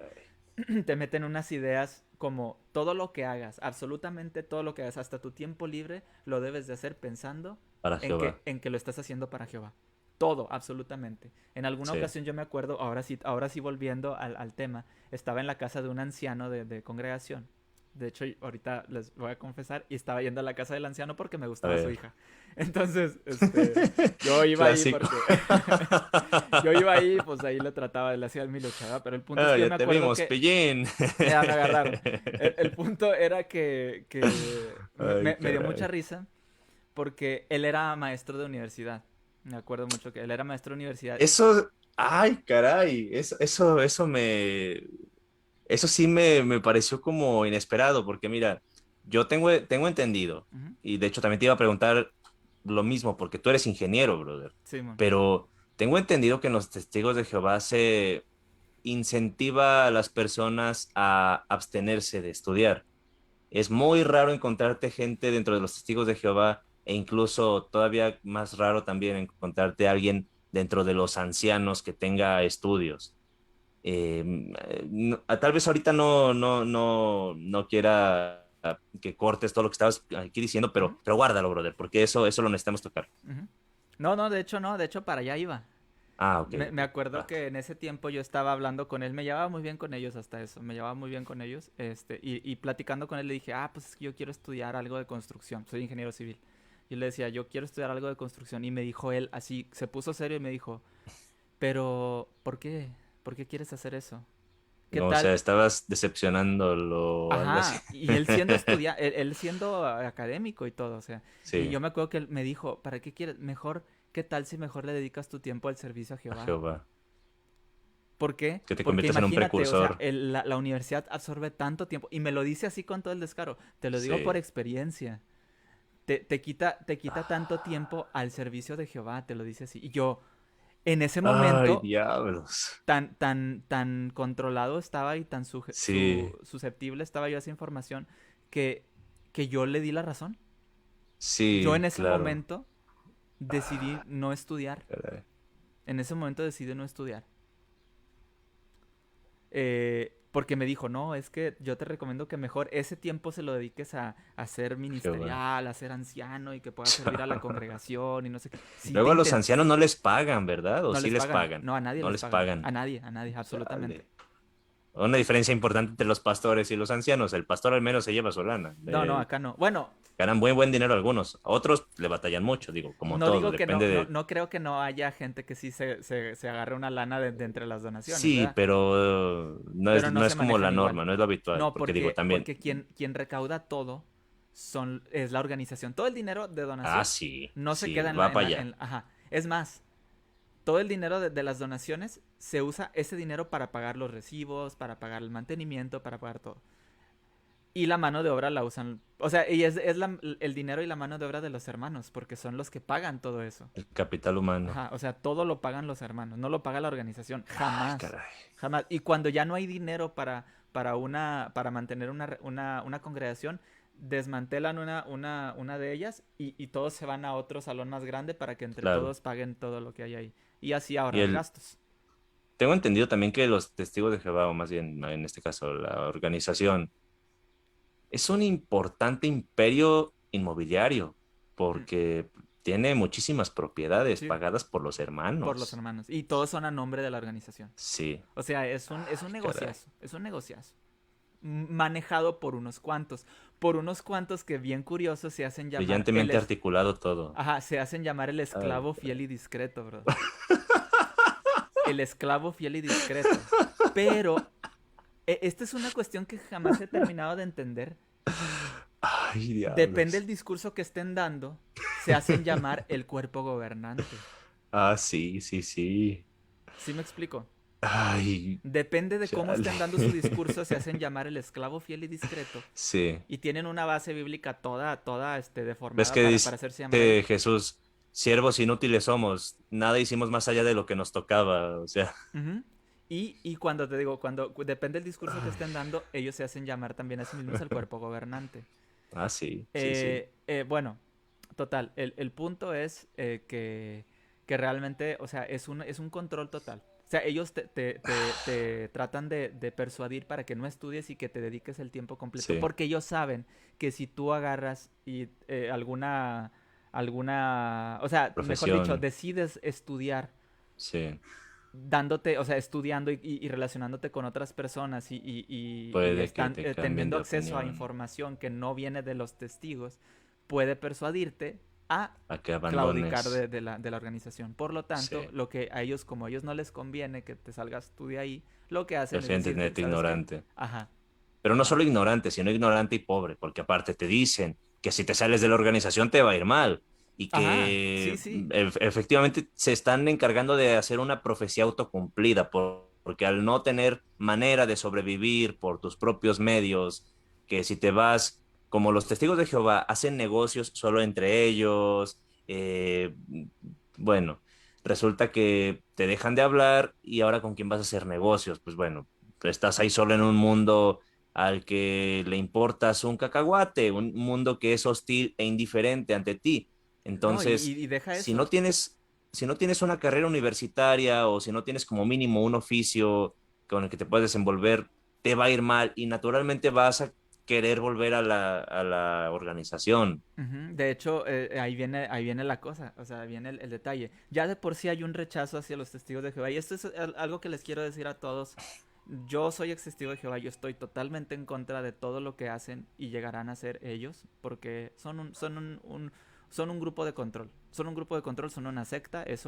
ay. te meten unas ideas como todo lo que hagas, absolutamente todo lo que hagas, hasta tu tiempo libre, lo debes de hacer pensando Para Jehová. en que lo estás haciendo para Jehová. Todo, absolutamente. En alguna Sí. ocasión yo me acuerdo, ahora sí volviendo al tema, estaba en la casa de un anciano de congregación. De hecho, ahorita les voy a confesar, y estaba yendo a la casa del anciano porque me A gustaba su ver. hija. Entonces, yo iba ahí Clásico. porque yo iba ahí, pues ahí le trataba, le hacía el mi luchada, pero el punto es Ah, que yo ya me te acuerdo vimos, que pillín. ya me agarraron. El punto era que Ay, me dio mucha caray. risa porque él era maestro de universidad. Me acuerdo mucho que él era maestro de universidad. Eso, ay, caray. Eso sí me pareció como inesperado, porque mira, tengo entendido, Ujú. y de hecho también te iba a preguntar lo mismo, porque tú eres ingeniero, brother, Sí, mon. pero tengo entendido que en los testigos de Jehová se incentiva a las personas a abstenerse de estudiar. Es muy raro encontrarte gente dentro de los testigos de Jehová e incluso todavía más raro también encontrarte a alguien dentro de los ancianos que tenga estudios. Tal vez ahorita no quiera que cortes todo lo que estabas aquí diciendo, Ujú, pero guárdalo, brother, porque eso lo necesitamos tocar. ujú. No, no, de hecho no, de hecho para allá iba. Ah, ok, Me ok. acuerdo Va. que en ese tiempo yo estaba hablando con él, me llevaba muy bien con ellos hasta eso, me llevaba muy bien con ellos, y platicando con él le dije, ah, pues es que yo quiero estudiar algo de construcción, soy ingeniero civil. Y le decía, yo quiero estudiar algo de construcción, y me dijo él, así, se puso serio y me dijo, pero, ¿por qué? ¿Por qué quieres hacer eso? ¿Qué No, o sea, tal? estabas decepcionándolo o algo así. Ajá, y él siendo él siendo académico y todo, o sea, y Sí, yo me acuerdo que él me dijo, ¿para qué quieres? Mejor, ¿qué tal si mejor le dedicas tu tiempo al servicio a a Jehová? Jehová. ¿Por qué? Que te Porque conviertes en un imagínate, o sea, precursor. la universidad absorbe tanto tiempo, y me lo dice así con todo el descaro, te lo digo por Sí. experiencia, te quita tanto tiempo al servicio de Jehová, te lo dice así. Y yo, en ese Ay, momento, diablos. tan controlado estaba y tan Sí, susceptible estaba yo a esa información que, que yo le di la razón. Yo en sí, ese claro. momento decidí no estudiar. Caray. En ese momento decidí no estudiar. Porque me dijo, no, es que yo te recomiendo que mejor ese tiempo se lo dediques a ser Jehová. ministerial, a ser anciano y que puedas servir a la congregación y no sé qué. Sí, Luego a los ancianos no les pagan, ¿verdad? ¿O no sí les les pagan. pagan? No, a nadie No les les pagan. pagan. A nadie, absolutamente. Chale. Una diferencia importante entre los pastores y los ancianos. El pastor al menos se lleva su lana. No, no, acá no. Bueno, Ganan buen dinero algunos. Otros le batallan mucho, digo, como no todo. digo que no, Depende no, de... no creo que no haya gente que sí se agarre una lana de entre las donaciones, Sí, ¿verdad? pero Pero no no se es como la manejan igual. norma, no es lo habitual. No, Porque digo, también... porque quien recauda todo es la organización. Todo el dinero de Ah, donación sí, no se sí, queda va para allá. ajá. Es más, todo el dinero de las donaciones se usa ese dinero para pagar los recibos, para pagar el mantenimiento, para pagar todo. Y la mano de obra la usan, o sea, y es el dinero y la mano de obra de los hermanos, porque son los que pagan todo eso. El capital humano. Ajá, o sea, todo lo pagan los hermanos, no lo paga la organización, Ay, jamás, caray. jamás. Y cuando ya no hay dinero para mantener una congregación, desmantelan una de ellas y todos se van a otro salón más grande para que entre Claro. todos paguen todo lo que hay ahí. Y así Y ahorrar el, gastos. tengo entendido también que los testigos de Jehová, o más bien en este caso la organización, es un importante imperio inmobiliario Mm, porque tiene muchísimas propiedades sí, pagadas por los por los hermanos. hermanos. Y todos son a nombre de la organización. Sí. O sea, es un Ay, caray. negociazo, es un negociazo. Manejado por unos cuantos que bien curiosos se hacen llamar Brillantemente articulado todo. ajá, se hacen llamar el Ay, esclavo fiel caray. y discreto, bro. El esclavo fiel y discreto. Pero esta es una cuestión que jamás he terminado de entender. Ay, Depende diablos. del discurso que estén dando, se hacen llamar el cuerpo gobernante. Ah, sí, sí, sí. ¿Sí me explico? Ay, Depende de cómo chale. estén dando su discurso, se hacen llamar el esclavo fiel y discreto. Sí. Y tienen una base bíblica toda ¿Ves deformada que para dice hacerse llamar el... Jesús? Siervos inútiles somos. Nada hicimos más allá de lo que nos tocaba. O sea. Ujú. Y cuando te digo, depende del discurso que estén dando, ellos se hacen llamar también a sí mismos el cuerpo gobernante. Ah, sí, sí, sí. Bueno, total, el punto es que realmente, o sea, es un control total. O sea, ellos te tratan de persuadir para que no estudies y que te dediques el tiempo completo, Sí. porque ellos saben que si tú agarras y o sea, mejor dicho, Profesión. decides estudiar Sí. dándote, o sea, estudiando y relacionándote con otras personas y Puede que están te cambien teniendo de acceso a opinión. información que no viene de los testigos, puede persuadirte a A que claudicar abandones. de la organización. Por lo tanto, Sí. lo que a ellos, como a ellos no les conviene que te salgas tú de ahí, lo que hacen es Prefieren decirte, tenerte ¿sabes qué? ignorante. Ajá, Pero no ajá, solo ignorante, sino ignorante y pobre, porque aparte te dicen que si te sales de la organización te va a ir mal y ajá, sí, que sí. efectivamente se están encargando de hacer una profecía autocumplida, porque al no tener manera de sobrevivir por tus propios medios, que si te vas, como los testigos de Jehová, hacen negocios solo entre ellos, bueno, resulta que te dejan de hablar y ahora con quién vas a hacer negocios, pues bueno, estás ahí solo en un mundo al que le importas un cacahuate, un mundo que es hostil e indiferente ante ti. No, Entonces, y deja si eso. no tienes, si no tienes una carrera universitaria o si no tienes como mínimo un oficio, con el que te puedes desenvolver, te va a ir mal y naturalmente vas a querer volver a la organización. Ujú. De hecho, ahí viene la cosa, o sea, viene el detalle. Ya de por sí hay un rechazo hacia los testigos de Jehová. Y esto es algo que les quiero decir a todos. Yo soy ex testigo de Jehová, yo estoy totalmente en contra de todo lo que hacen y llegarán a hacer ellos, porque son un grupo de control. Son un grupo de control, son una secta, es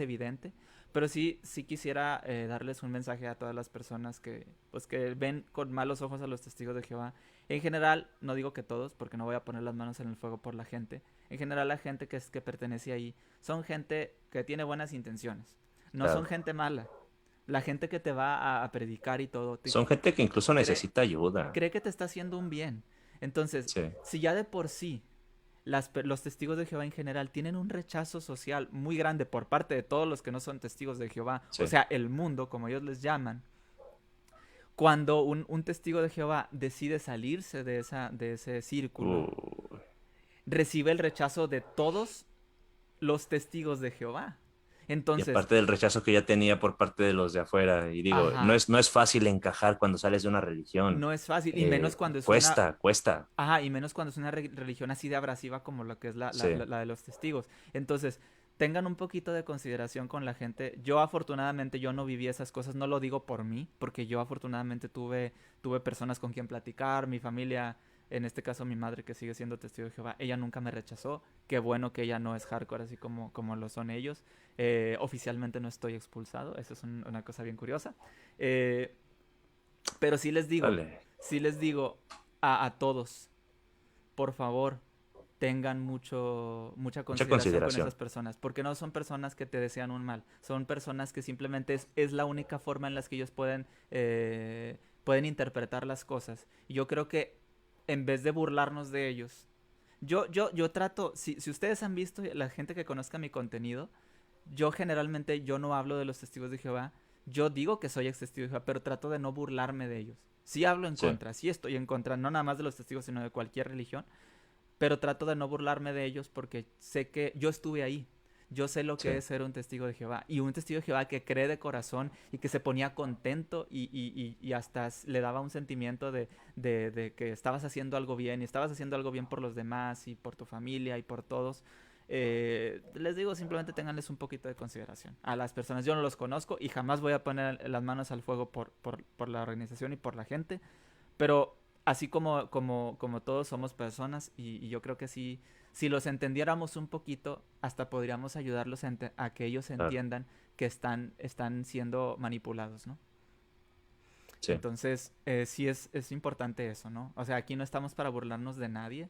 evidente. Pero sí quisiera darles un mensaje a todas las personas pues, que ven con malos ojos a los testigos de Jehová. En general, no digo que todos, porque no voy a poner las manos en el fuego por la gente. En general, la gente que pertenece ahí son gente que tiene buenas intenciones. No son Claro. gente mala. La gente que te va a predicar y todo, Son gente que incluso cree, necesita ayuda. cree que te está haciendo un bien. Entonces, Sí, si ya de por sí los testigos de Jehová en general tienen un rechazo social muy grande por parte de todos los que no son testigos de Jehová, o sí. sea, el mundo, como ellos les llaman, cuando un testigo de Jehová decide salirse de ese círculo, Uh, recibe el rechazo de todos los testigos de Jehová. y Entonces, aparte del rechazo que ya tenía por parte de los de afuera, y digo, ajá, no es fácil encajar cuando sales de una religión. no es fácil, y menos cuando es una, Cuesta, cuesta. ajá, y menos cuando es una religión así de abrasiva como lo que es Sí, la de los testigos. Entonces, tengan un poquito de consideración con la gente. Yo afortunadamente yo no viví esas cosas, no lo digo por mí, porque yo afortunadamente tuve personas con quien platicar, mi familia, en este caso mi madre que sigue siendo testigo de Jehová, ella nunca me rechazó. Qué bueno que ella no es hardcore así como lo son ellos. Oficialmente no estoy expulsado, eso es una cosa bien curiosa. Eh, pero dale. sí les digo a todos, por favor, tengan mucha Mucha consideración con esas consideración. personas, porque no son personas que te desean un mal, son personas que simplemente es la única forma en las que ellos pueden interpretar las cosas. Y yo creo que en vez de burlarnos de ellos, yo trato, si ustedes han visto, la gente que conozca mi contenido, yo generalmente yo no hablo de los testigos de Jehová, yo digo que soy ex testigo de Jehová, pero trato de no burlarme de ellos. Sí hablo en Sí, contra, sí estoy en contra, no nada más de los testigos, sino de cualquier religión, pero trato de no burlarme de ellos porque sé que yo estuve ahí. Yo sé lo sí. que es ser un testigo de Jehová. Y un testigo de Jehová que cree de corazón y que se ponía contento y hasta le daba un sentimiento de que estabas haciendo algo bien y estabas haciendo algo bien por los demás y por tu familia y por todos. Les digo, simplemente tenganles un poquito de consideración. A las personas, yo no los conozco y jamás voy a poner las manos al fuego por la organización y por la gente, pero así como todos somos personas y yo creo que si los entendiéramos un poquito, hasta podríamos ayudarlos a que ellos Claro, entiendan que están siendo manipulados, ¿no? sí, Entonces, sí es importante eso, ¿no? O sea, aquí no estamos para burlarnos de nadie,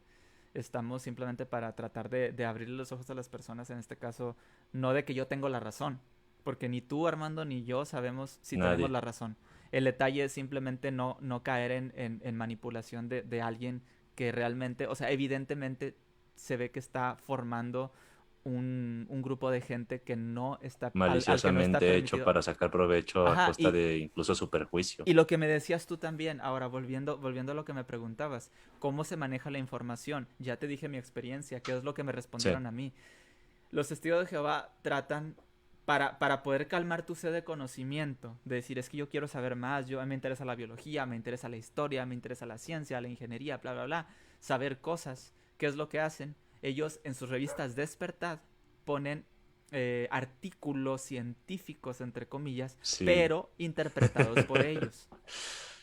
estamos simplemente para tratar de abrirle los ojos a las personas, en este caso, no de que yo tengo la razón, porque ni tú, Armando, ni yo sabemos si tenemos nadie. la razón. El detalle es simplemente no caer en manipulación de alguien que realmente, o sea, evidentemente se ve que está formando un grupo de gente que no está, al que no está Maliciosamente hecho permitido. para sacar provecho a Ajá, costa de incluso su perjuicio. y lo que me decías tú también, ahora volviendo a lo que me preguntabas, ¿cómo se maneja la información? Ya te dije mi experiencia, qué es lo que me Sí, respondieron a mí. Los testigos de Jehová tratan, para poder calmar tu sed de conocimiento, de decir, es que yo quiero saber más, a mí me interesa la biología, me interesa la historia, me interesa la ciencia, la ingeniería, bla, bla, bla, saber cosas, ¿qué es lo que hacen? Ellos en sus revistas Despertad ponen artículos científicos, entre comillas, sí. pero interpretados por ellos.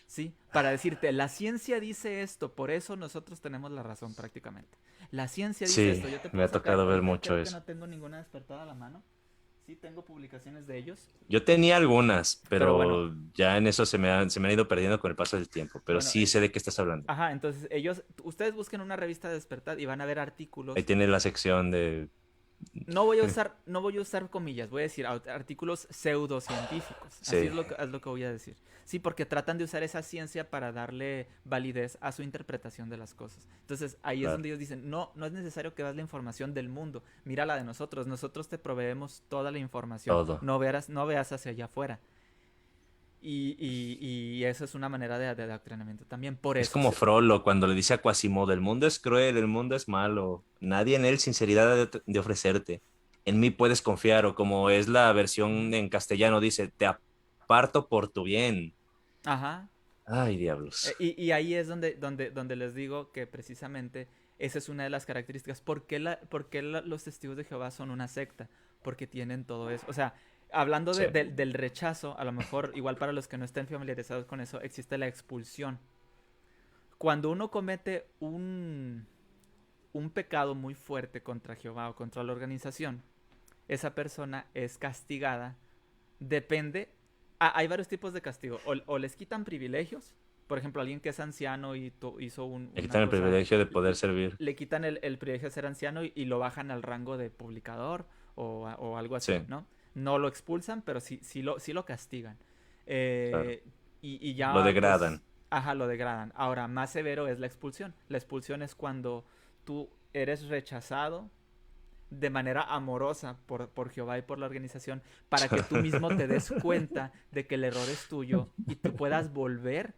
¿Sí? Para decirte, la ciencia dice esto, por eso nosotros tenemos la razón prácticamente. La ciencia dice Sí, esto, yo te me puedo ha sacar, tocado ver ahorita mucho creo que eso. no tengo ninguna despertada a la mano. Sí, tengo publicaciones de ellos, Yo tenía algunas, pero bueno, pero ya en eso se me han ido perdiendo con el paso del tiempo, pero bueno, sí sé de qué estás hablando. ajá, entonces ustedes busquen una revista de Despertad y van a ver Ahí artículos. tiene la sección de... No voy a usar comillas, voy a decir artículos pseudocientíficos. Así Sí, es lo que voy a decir. Sí, porque tratan de usar esa ciencia para darle validez a su interpretación de las cosas. Entonces, ahí es claro, donde ellos dicen, no es necesario que veas la información del mundo. Mira la de nosotros. Nosotros te proveemos toda la información. todo. No veas hacia allá afuera. Y eso es una manera de adoctrinamiento también. Por Es eso como Frollo cuando le dice a Quasimodo, el mundo es cruel, el mundo es malo, nadie en él sinceridad de ofrecerte. En mí puedes confiar, o como es la versión Ujú. en castellano, dice, aparto por tu bien. Ajá. Ay, diablos. Y ahí es donde les digo que precisamente esa es una de las características. ¿Por qué los testigos de Jehová son una secta? Porque tienen todo eso. O sea, hablando Sí. del rechazo, a lo mejor, igual para los que no estén familiarizados con eso, existe la expulsión. Cuando uno comete un pecado muy fuerte contra Jehová o contra la organización, esa persona es castigada. Depende. Hay varios tipos de castigo. O les quitan privilegios. Por ejemplo, alguien que es anciano y hizo Le una quitan el cosa. privilegio de poder servir. Le quitan el privilegio de ser anciano y lo bajan al rango de publicador o algo así, Sí, ¿no? No lo expulsan, pero sí lo castigan. claro. Y Lo ya, pues, degradan. ajá, lo degradan. Ahora, más severo es la expulsión. La expulsión es cuando tú eres rechazado de manera amorosa por Jehová y por la organización para que tú mismo te des cuenta de que el error es tuyo y tú puedas volver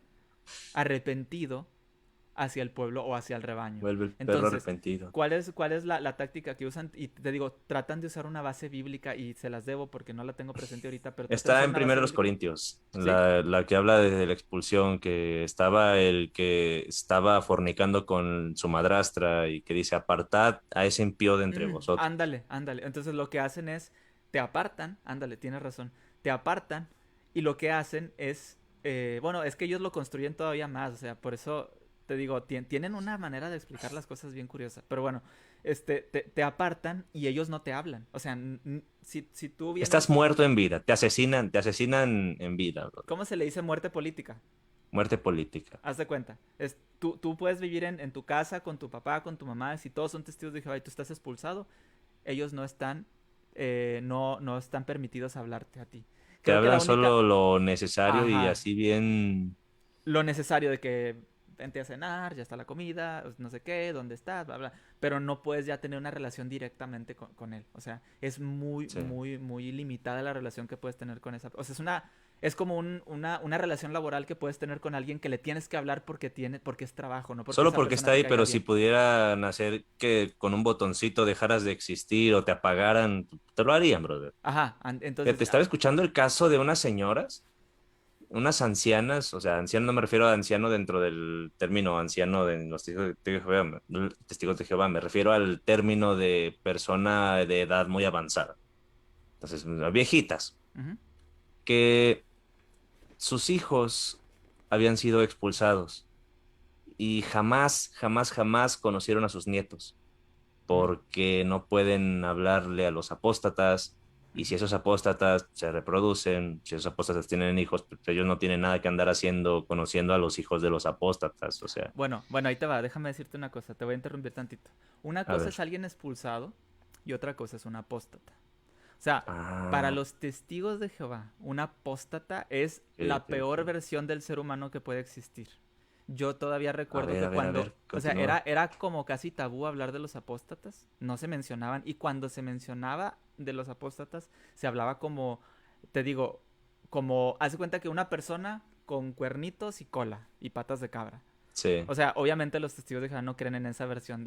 arrepentido hacia el pueblo o hacia el rebaño. Vuelve el perro Entonces, arrepentido. ¿cuál es la táctica que usan? Y te digo, tratan de usar una base bíblica y se las debo porque no la tengo presente ahorita, pero tratan de Está usar en una Primero base de los bíblica. Corintios, ¿Sí? la que habla de la expulsión, que estaba el que estaba fornicando con su madrastra y que dice, apartad a ese impío de entre vosotros. Ándale, ándale. Entonces lo que hacen es, te apartan, ándale, tienes razón, te apartan y lo que hacen es, bueno, es que ellos lo construyen todavía más, o sea, por eso te digo, tienen una manera de explicar las cosas bien curiosa, pero bueno, te apartan y ellos no te hablan, o sea, si tú Estás vienes, muerto en vida, te asesinan en vida, brother. ¿cómo se le dice muerte política? Muerte política. Haz de cuenta. Tú puedes vivir en tu casa con tu papá, con tu mamá. Si todos son testigos de Jehová y tú estás expulsado, ellos no están permitidos a hablarte a ti. Te Creo que la hablan única, solo lo necesario y ajá, así bien. lo necesario de que vente a cenar, ya está la comida, no sé qué, dónde estás, bla, bla. Pero no puedes ya tener una relación directamente con él. O sea, es muy, Sí. muy, muy limitada la relación que puedes tener con esa. O sea, es como una relación laboral que puedes tener con alguien que le tienes que hablar porque es trabajo, no porque Solo esa porque persona está te ahí, caiga pero si bien. pudieran hacer que con un botoncito dejaras de existir o te apagaran, te lo harían, brother. Ajá, Te entonces, estaba escuchando el caso de unas señoras, unas ancianas, o sea, anciano no me refiero a anciano dentro del término anciano de los testigos de Jehová, me refiero al término de persona de edad muy avanzada. Entonces, viejitas, ujú, que sus hijos habían sido expulsados y jamás, jamás, jamás conocieron a sus nietos, mm, porque no pueden hablarle a los apóstatas, y ujú. si esos apóstatas se reproducen, si esos apóstatas tienen hijos, pues ellos no tienen nada que andar haciendo, conociendo a los hijos de los apóstatas, o sea, Bueno, ahí te va, déjame decirte una cosa, te voy a interrumpir tantito. Una a cosa es ver. alguien expulsado y otra cosa es un apóstata. O sea, para Ah, los testigos de Jehová, un apóstata es ok, la ok, peor ok. versión del ser humano que puede existir. Yo todavía recuerdo que A cuando, ver, o sea, continúa. era como casi tabú hablar de los apóstatas, no se mencionaban, y cuando se mencionaba de los apóstatas, se hablaba como, te digo, como, haz de cuenta que una persona con cuernitos y cola y patas de cabra. Sí, O sea, obviamente los testigos de Jehová no creen en esa versión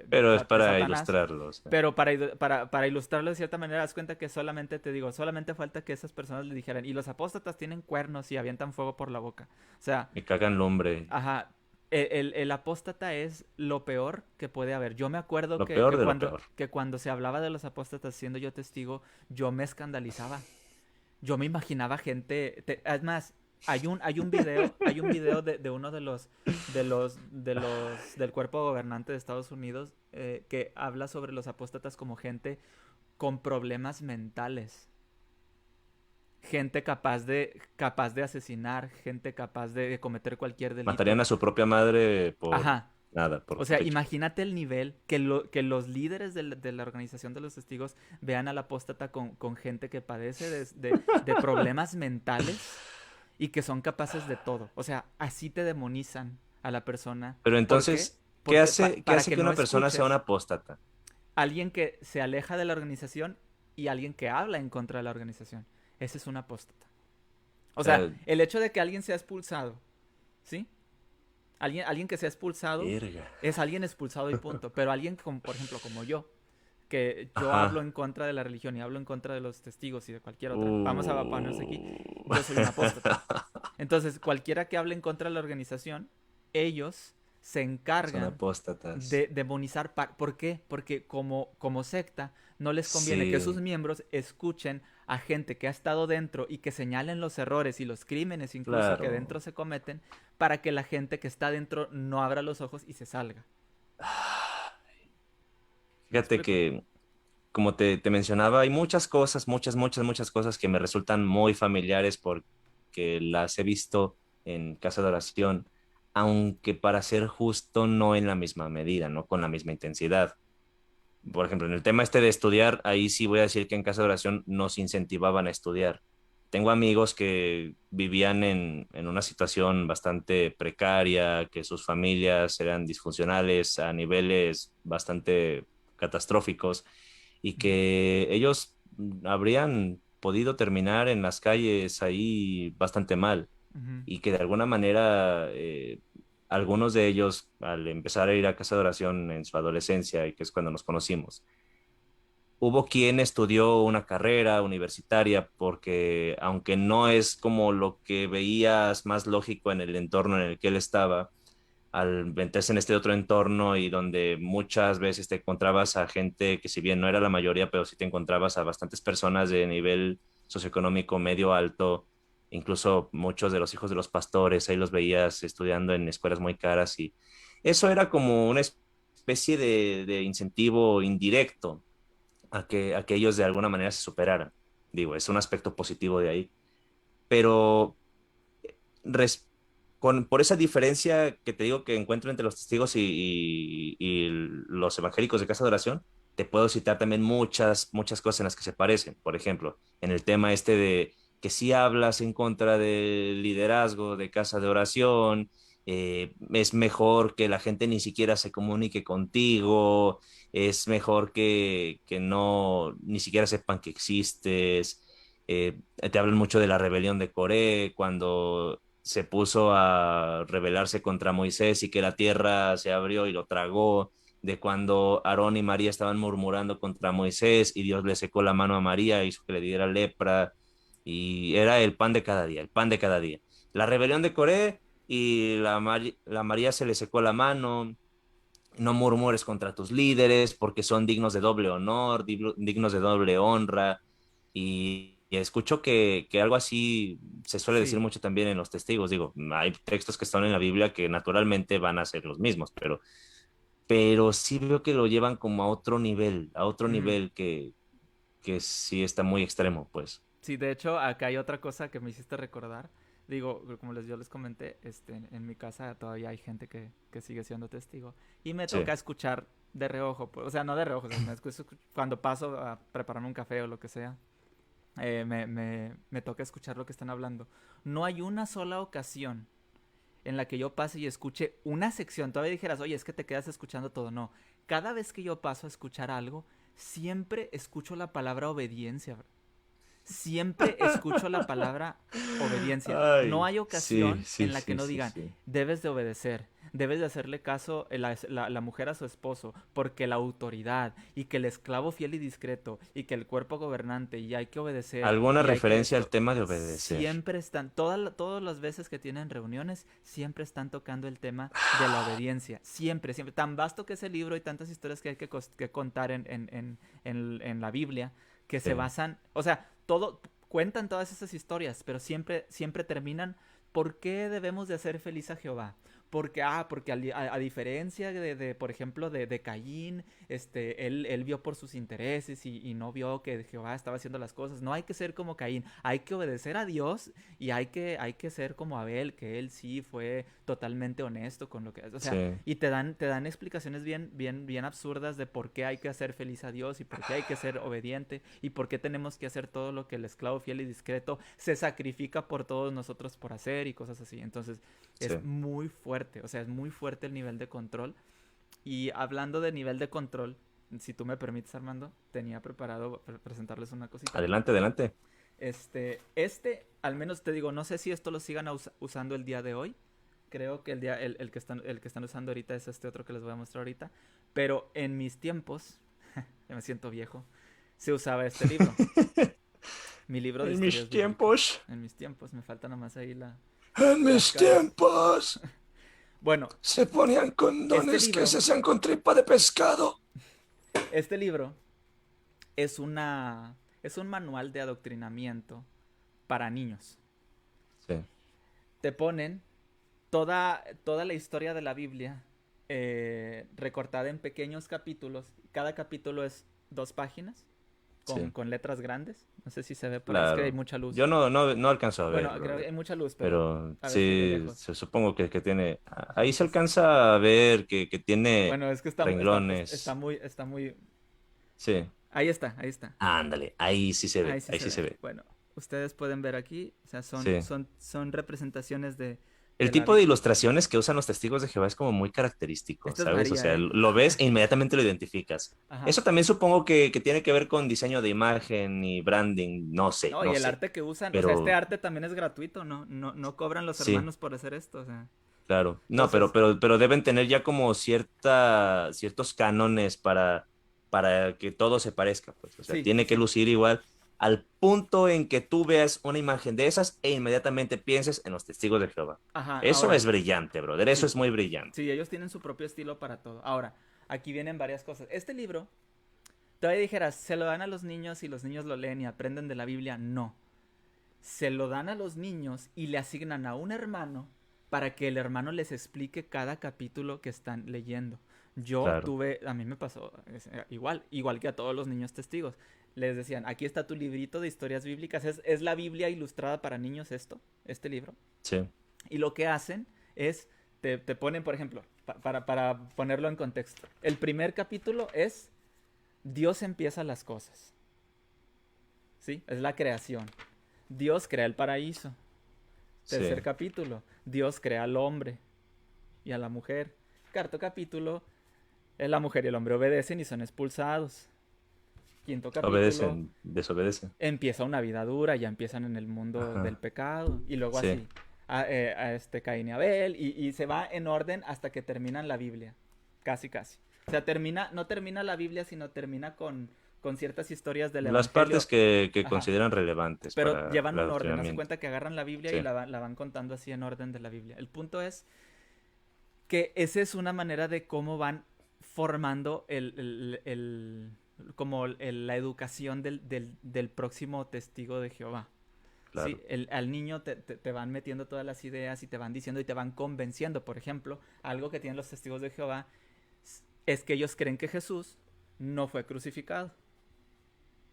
pero es de para Satanás, ilustrarlo, o sea, pero para ilustrarlo de cierta manera, das cuenta que solamente, te digo, solamente falta que esas personas le dijeran, y los apóstatas tienen cuernos y avientan fuego por la boca. O sea, me cagan lumbre, ajá, el apóstata es lo peor que puede haber. Yo me acuerdo lo que, peor que de lo cuando, peor. que cuando se hablaba de los apóstatas, siendo yo testigo, yo me escandalizaba. Yo me imaginaba gente, es más, hay un video de uno del cuerpo gobernante de Estados Unidos que habla sobre los apóstatas como gente con problemas mentales, gente capaz de asesinar, gente capaz de cometer cualquier delito. Matarían a su propia madre por Ajá. nada, por O sea, capricho. imagínate el nivel que los líderes de la organización de los testigos vean al apóstata con gente que padece de problemas mentales y que son capaces de todo. O sea, así te demonizan a la persona. Pero ¿Por qué? entonces, Porque qué para hace que que no una persona sea una escuches apóstata? a alguien que se aleja de la organización y alguien que habla en contra de la organización. Ese es un apóstata. O O sea, sea, el hecho de que alguien sea expulsado, ¿sí? Alguien que sea expulsado verga. es alguien expulsado y punto. Pero alguien, como, por ejemplo, como yo, que yo hablo Ajá. en contra de la religión y hablo en contra de los testigos y de cualquier otra, vamos a ponernos aquí, Uh. yo soy un apóstata. Entonces, cualquiera que hable en contra de la organización, ellos se Son encargan apóstatas. de demonizar. ¿Por qué? Porque como secta no les conviene que sus Sí, miembros escuchen a gente que ha estado dentro y que señalen los errores y los crímenes incluso que claro. dentro se cometen para que la gente que está dentro no abra los ojos y se salga. ¿Me Fíjate explico? que, como te mencionaba, hay muchas cosas, muchas cosas que me resultan muy familiares porque las he visto en casa de oración, aunque para ser justo, no en la misma medida, no con la misma intensidad. Por ejemplo, en el tema este de estudiar, ahí sí voy a decir que en casa de oración nos incentivaban a estudiar. Tengo amigos que vivían en una situación bastante precaria, que sus familias eran disfuncionales a niveles bastante catastróficos y Ujú, que ellos habrían podido terminar en las calles ahí bastante mal ujú, y que de alguna manera algunos de ellos, al empezar a ir a casa de oración en su adolescencia, y que es cuando nos conocimos, hubo quien estudió una carrera universitaria porque aunque no es como lo que veías más lógico en el entorno en el que él estaba, al meterse en este otro entorno y donde muchas veces te encontrabas a gente que si bien no era la mayoría, pero sí te encontrabas a bastantes personas de nivel socioeconómico medio alto, incluso muchos de los hijos de los pastores, ahí los veías estudiando en escuelas muy caras y eso era como una especie de incentivo indirecto a que ellos de alguna manera se superaran. Digo, es un aspecto positivo de ahí, pero res- por esa diferencia que te digo que encuentro entre los testigos y los evangélicos de casa de oración, te puedo citar también muchas cosas en las que se parecen. Por ejemplo, en el tema este de que si hablas en contra del liderazgo de casa de oración, es mejor que la gente ni siquiera se comunique contigo, es mejor que no, ni siquiera sepan que existes. Te hablan mucho de la rebelión de Coré, cuando se puso a rebelarse contra Moisés y que la tierra se abrió y lo tragó, de cuando Aarón y María estaban murmurando contra Moisés y Dios le secó la mano a María, hizo que le diera lepra y era el pan de cada día, el pan de cada día. La rebelión de Coré y la María se le secó la mano, no murmures contra tus líderes porque son dignos de doble honor, dignos de doble honra. Y escucho que algo así se suele decir sí. mucho también en los testigos. Digo, hay textos que están en la Biblia que naturalmente van a ser los mismos, pero sí veo que lo llevan como a otro Ujú. nivel que sí está muy extremo, pues. Sí, de hecho, acá hay otra cosa que me hiciste recordar. Digo, como yo les comenté, en mi casa todavía hay gente que sigue siendo testigo. Y me Sí, toca escuchar de reojo, pues, o sea, no de reojo, o sea, cuando paso a prepararme un café o lo que sea, me toca escuchar lo que están hablando. No hay una sola ocasión en la que yo pase y escuche una sección. Todavía dijeras, oye, es que te quedas escuchando todo. No, cada vez que yo paso a escuchar algo, siempre escucho la palabra obediencia. Siempre escucho la palabra obediencia. No ay, hay sí, ocasión sí, en la que sí, no sí, digan, sí. debes de obedecer, debes de hacerle caso la mujer a su esposo, porque la autoridad, y que el esclavo fiel y discreto, y que el cuerpo gobernante, y hay que obedecer, ¿Alguna y hay que referencia al esto. tema de obedecer? Siempre están, todas las veces que tienen reuniones, siempre están tocando el tema de la obediencia. Siempre, siempre. Tan vasto que es el libro y tantas historias que hay que contar en la Biblia, que se Sí. basan, o sea, todo, cuentan todas esas historias, pero siempre terminan. ¿Por qué debemos de hacer feliz a Jehová? Porque a diferencia por ejemplo, de Caín, él vio por sus intereses y no vio que Jehová estaba haciendo las cosas. No hay que ser como Caín, hay que obedecer a Dios y hay que ser como Abel, que él sí fue totalmente honesto con lo que, o sea, Sí. y te dan explicaciones bien absurdas de por qué hay que hacer feliz a Dios y por qué hay que ser obediente y por qué tenemos que hacer todo lo que el esclavo fiel y discreto se sacrifica por todos nosotros por hacer y cosas así. Entonces, Sí. es muy fuerte, o sea, es muy fuerte el nivel de control. Y hablando de nivel de control, si tú me permites, Armando, tenía preparado presentarles una cosita. Adelante, adelante. Al menos te digo, no sé si esto lo sigan usando el día de hoy. Creo que el que están usando ahorita es este otro que les voy a mostrar ahorita. Pero en mis tiempos, ya me siento viejo, se usaba este libro. Mi libro de En mis historias bíblicas. tiempos, En mis tiempos, me falta nomás ahí en las mis caras. tiempos, Bueno, se ponían este condones que libro, se hacían con tripa de pescado. este libro es es un manual de adoctrinamiento para niños. Sí, Te ponen toda la historia de la Biblia recortada en pequeños capítulos. Cada capítulo es 2 páginas sí, con letras grandes. No sé si se ve por ahí, es que hay claro. mucha luz. Yo no alcanzo a Bueno, ver, creo que brother. hay mucha luz, pero Pero a ver si de sí, lejos. supongo que tiene. Ahí se Entonces, alcanza a ver que tiene bueno, es que renglones. está muy... Sí. Ahí está, ahí está. Ándale, ahí sí se Ahí ve, sí ahí se sí se ve. ve. Bueno, ustedes pueden ver aquí, o sea, Sí. son representaciones de El la tipo de Biblia. ilustraciones que usan los testigos de Jehová es como muy característico, Esta es ¿sabes? O María, sea, ¿eh? lo ves e inmediatamente lo identificas. Ajá. Eso también supongo que tiene que ver con diseño de imagen y branding, no sé, No, y no el sé. arte que usan, o sea, este Pero arte también es gratuito, no cobran los sí, hermanos por hacer esto, o sea. claro. No, Entonces, pero deben tener ya como ciertos cánones para que todo se parezca, pues. O sea, sí, sí, tiene que sí. lucir igual al punto en que tú veas una imagen de esas e inmediatamente pienses en los testigos de Jehová. Ajá, Eso ahora, es brillante, brother. Eso sí, es muy brillante. sí, ellos tienen su propio estilo para todo. Ahora, aquí vienen varias cosas. Este libro, todavía dijeras, se lo dan a los niños y los niños lo leen y aprenden de la Biblia. No. Se lo dan a los niños y le asignan a un hermano para que el hermano les explique cada capítulo que están leyendo. Claro. A mí me pasó igual que a todos los niños testigos. Les decían, aquí está tu librito de historias bíblicas. Es la Biblia ilustrada para niños este libro. Sí. Y lo que hacen es, te ponen, por ejemplo, para ponerlo en contexto. El primer capítulo es Dios empieza las cosas. ¿Sí? Es la creación. Dios crea el paraíso. Tercer Sí. capítulo, Dios crea al hombre y a la mujer. Cuarto capítulo, la mujer y el hombre obedecen y son expulsados. Quinto capítulo, Obedecen, desobedecen. empieza una vida dura, ya empiezan en el mundo del Ajá. pecado. Y luego Sí. así, a este Caín y Abel, y se va en orden hasta que terminan la Biblia. Casi, casi. O sea, no termina la Biblia, sino termina con ciertas historias del Las partes Evangelio. que Ajá. consideran relevantes Pero para llevan el un orden. Haz de adoctrinamiento. cuenta que agarran la Biblia y Sí. la van contando así en orden de la Biblia. El punto es que esa es una manera de cómo van formando la educación del próximo testigo de Jehová. Sí, Claro. al niño te van metiendo todas las ideas y te van diciendo y te van convenciendo. Por ejemplo, algo que tienen los testigos de Jehová es que ellos creen que Jesús no fue crucificado.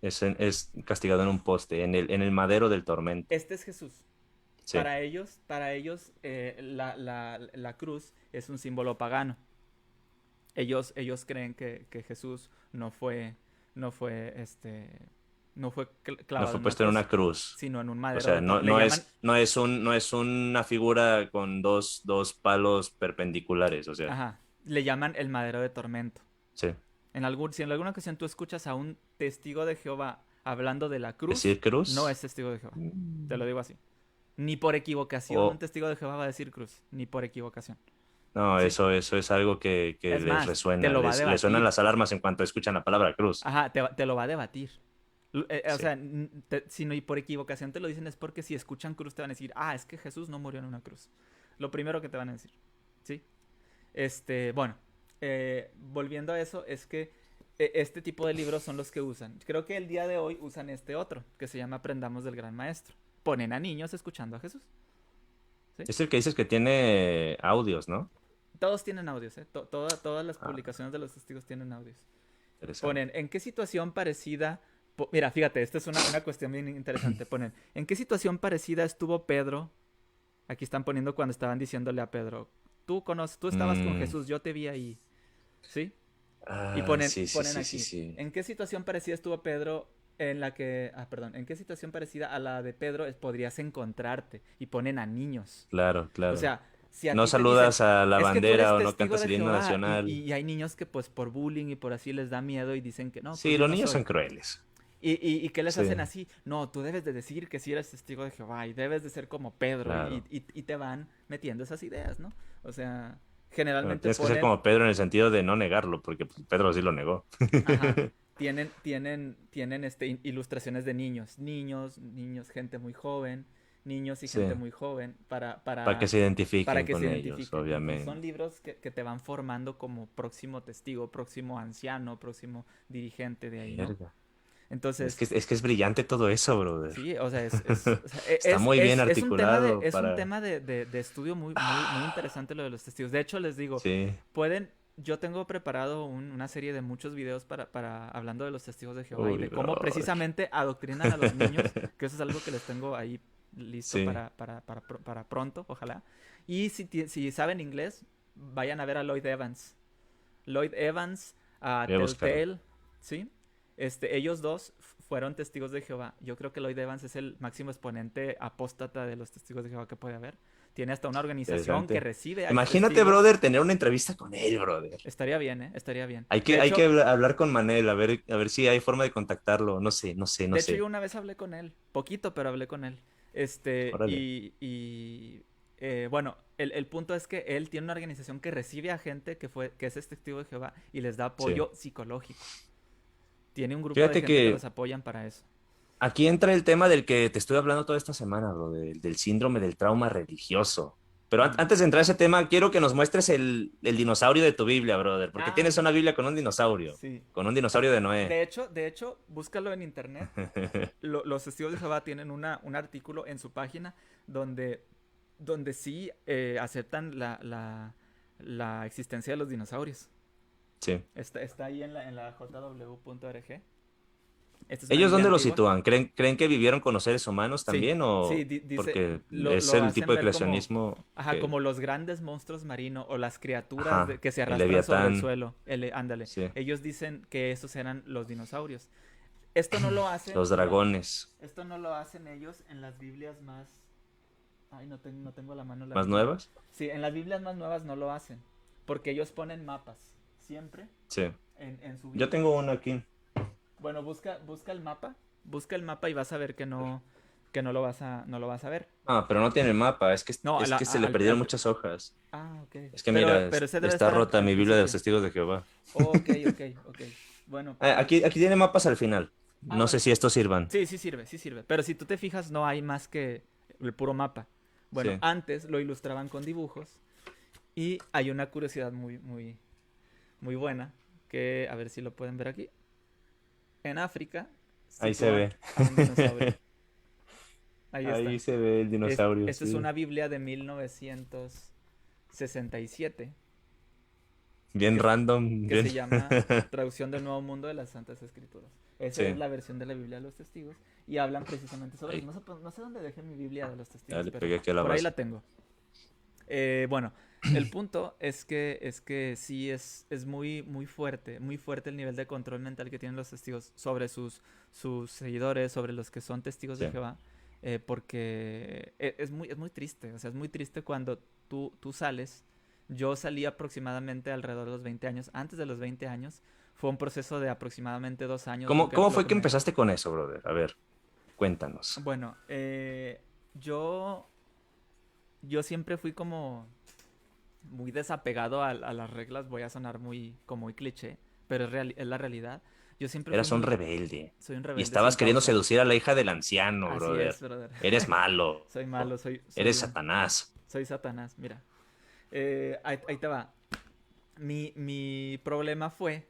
Es castigado en un poste, en el madero del tormento. Este es Jesús. Sí. Para ellos la cruz es un símbolo pagano. Ellos creen que Jesús no fue, no fue No clavado fue en una puesto en cruz, una cruz. sino en un O madero sea, de tormento. no es, no es una figura con dos palos perpendiculares. O sea, Ajá, le llaman el madero de tormento. sí. Si en alguna ocasión tú escuchas a un testigo de Jehová hablando de la cruz, Decir no cruz. es testigo de Jehová. Te Mm. lo digo así. Ni por equivocación un O, testigo de Jehová va a decir cruz, ni por equivocación. no, ¿Sí? eso es algo que Es les más, te resuena. lo va a Les suenan debatir. las alarmas en cuanto escuchan la palabra cruz. Ajá, te lo va a debatir. O Sí. sea, si no y por equivocación te lo dicen es porque si escuchan cruz te van a decir, es que Jesús no murió en una cruz. Lo primero que te van a decir. ¿Sí? Bueno, volviendo a eso, es que este tipo de libros son los que usan. Creo que el día de hoy usan este otro, que se llama Aprendamos del Gran Maestro. Ponen a niños escuchando a Jesús. ¿Sí? Es el que dices que tiene audios, ¿no? Todos tienen audios, ¿eh? Todas las Ah, publicaciones de los testigos tienen audios. interesante. Ponen, ¿en qué situación parecida... Mira, fíjate, esta es una cuestión bien interesante. Ponen, ¿en qué situación parecida estuvo Pedro? Aquí están poniendo cuando estaban diciéndole a Pedro, tú estabas con Mm, Jesús, yo te vi ahí. ¿Sí? Y sí, sí, ponen sí, sí, aquí, sí. ¿en qué situación parecida estuvo Pedro en la que... perdón, ¿en qué situación parecida a la de Pedro podrías encontrarte? Y ponen a niños. Claro, O claro. sea, si a No ti te dicen, saludas a la es que tú bandera eres o no testigo cantas de el himno Jehová nacional. y hay niños que pues por bullying y por así les da miedo y dicen que no, pues Sí, yo los no niños soy. son crueles. ¿Y qué les Sí, hacen así? No, tú debes de decir que sí eres testigo de Jehová y debes de ser como Pedro claro. y te van metiendo esas ideas, ¿no? O sea, Bueno, Generalmente tienes que ser ponen, como Pedro en el sentido de no negarlo, porque pues, Pedro sí lo negó. ajá, tienen ilustraciones de niños, niños, gente muy joven, niños y Sí, gente muy joven, para que se para identifiquen que se con ellos, identifiquen. Y son obviamente. libros que te van formando como próximo testigo, próximo anciano, próximo dirigente de ahí, ¿no? Verga. Entonces, Es que es brillante todo eso, brother. sí, o sea, o sea, Está muy bien articulado es un para... tema de estudio muy interesante lo de los testigos. De hecho, les digo, Sí. pueden, yo tengo preparado una serie de muchos videos para hablando de los testigos de Jehová y Uy, de cómo brother. precisamente adoctrinan a los niños, que eso es algo que les tengo ahí listo Sí. para pronto, ojalá. Y si saben inglés, vayan a ver a Lloyd Evans. Lloyd Evans, a Voy a buscarlo. Telltale, ¿sí? Ellos dos fueron testigos de Jehová. Yo creo que Lloyd Evans es el máximo exponente apóstata de los testigos de Jehová que puede haber. Tiene hasta una organización que Interesante. recibe a Imagínate, testigos. brother, tener una entrevista con él, brother. Estaría bien, ¿eh? Estaría bien. De Hay que hecho, hablar con Manel, a ver si hay forma de contactarlo. No de hecho yo sé. una vez hablé con él. Poquito, pero hablé con él. Órale. Bueno, el punto es que él tiene una organización que recibe a gente que es testigo de Jehová y les da Sí. apoyo psicológico. Tiene un grupo de Fíjate gente que que los apoyan para eso. aquí entra el tema del que te estoy hablando toda esta semana, bro, del síndrome del trauma religioso. Pero Ujú. antes de entrar a ese tema, quiero que nos muestres el dinosaurio de tu Biblia, brother, porque Ah, tienes una Biblia sí. con un dinosaurio de Noé. De hecho, búscalo en internet. Los testigos de Jehová tienen un artículo en su página donde, donde sí aceptan la existencia de los dinosaurios. Sí. Está ahí en la jw.org. Esta es una ¿Ellos Biblia dónde lo antigua. sitúan? ¿Creen que vivieron con los seres humanos Sí, también sí, o dice, porque es lo el tipo hacen de ver como, creacionismo ajá, que, como los grandes monstruos marinos o las criaturas ajá, que se el arrastran sobre el Leviatán, suelo. Ándale, sí, ellos dicen que esos eran los dinosaurios. Esto no lo hacen, los mira, dragones esto no lo hacen ellos en las Biblias más... Ay, no tengo a la mano la más Biblia. nuevas, Sí, en las Biblias más nuevas no lo hacen, porque ellos ponen mapas, siempre, sí. en su Yo Biblia. tengo uno aquí. Bueno, busca el mapa y vas a ver que no lo vas a ver. Ah, pero no tiene mapa, No, es que se le perdieron al... muchas hojas. Ah, ok. Es que mira, Pero ese debe está estar rota al mi Biblia de los principio. Testigos de Jehová. Ok, ok. Bueno, Aquí tiene mapas al final. No sé bueno. si estos sirvan. Sí, sí sirve. Pero si tú te fijas, no hay más que el puro mapa. Bueno, Sí. antes lo ilustraban con dibujos y hay una curiosidad muy buena que, a ver si lo pueden ver aquí. En África Ahí se sitúan ve. a un dinosaurio. Ahí Ahí está. se ve el dinosaurio, Esta es sí. una Biblia de 1967 Bien que, random, que bien. se llama Traducción del Nuevo Mundo de las Santas Escrituras. Esa es Sí. la versión de la Biblia de los Testigos y hablan precisamente sobre eso. Ahí, No sé dónde dejé mi Biblia de los ya Testigos, le pero pegué aquí a la por ahí base. la tengo. Bueno, el punto es que sí es muy fuerte el nivel de control mental que tienen los testigos sobre sus seguidores, sobre los que son testigos de Sí. Jehová, porque es muy triste, o sea, es muy triste cuando tú sales. Yo salí aproximadamente alrededor de los 20 años. Antes de los 20 años fue un proceso de aproximadamente 2 años Cómo lo fue que que me... empezaste con eso, brother? A ver, cuéntanos. Bueno, yo, yo siempre fui como muy desapegado a las reglas, voy a sonar como muy cliché, pero es la realidad. Yo siempre fui Eras un muy, rebelde. soy un Y rebelde sin estabas queriendo causa. seducir a la hija del anciano, Así es, brother. brother. Eres malo. Soy malo, Eres Satanás. soy Satanás, mira. Ahí te va. Mi problema fue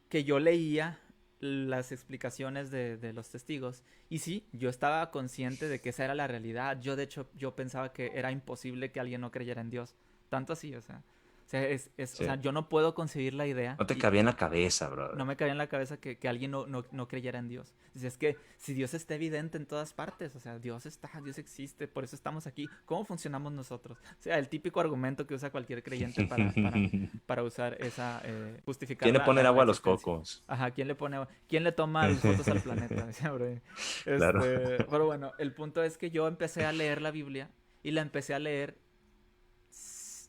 que yo leía las explicaciones de los testigos y sí, yo estaba consciente de que esa era la realidad. Yo de hecho yo pensaba que era imposible que alguien no creyera en Dios. Tanto así, o sea, Sí. yo no puedo concebir la idea No te y cabía en la cabeza, no brother. me cabía en la cabeza que alguien no creyera en Dios. Dice, es que si Dios está evidente en todas partes, o sea, Dios existe, por eso estamos aquí. ¿Cómo funcionamos nosotros? O sea, el típico argumento que usa cualquier creyente para usar esa, justificar ¿Quién le pone el la agua a los existencia. cocos? Ajá, quién le toma fotos al planeta? Decía, bro. Claro. Pero bueno, el punto es que yo empecé a leer la Biblia y la empecé a leer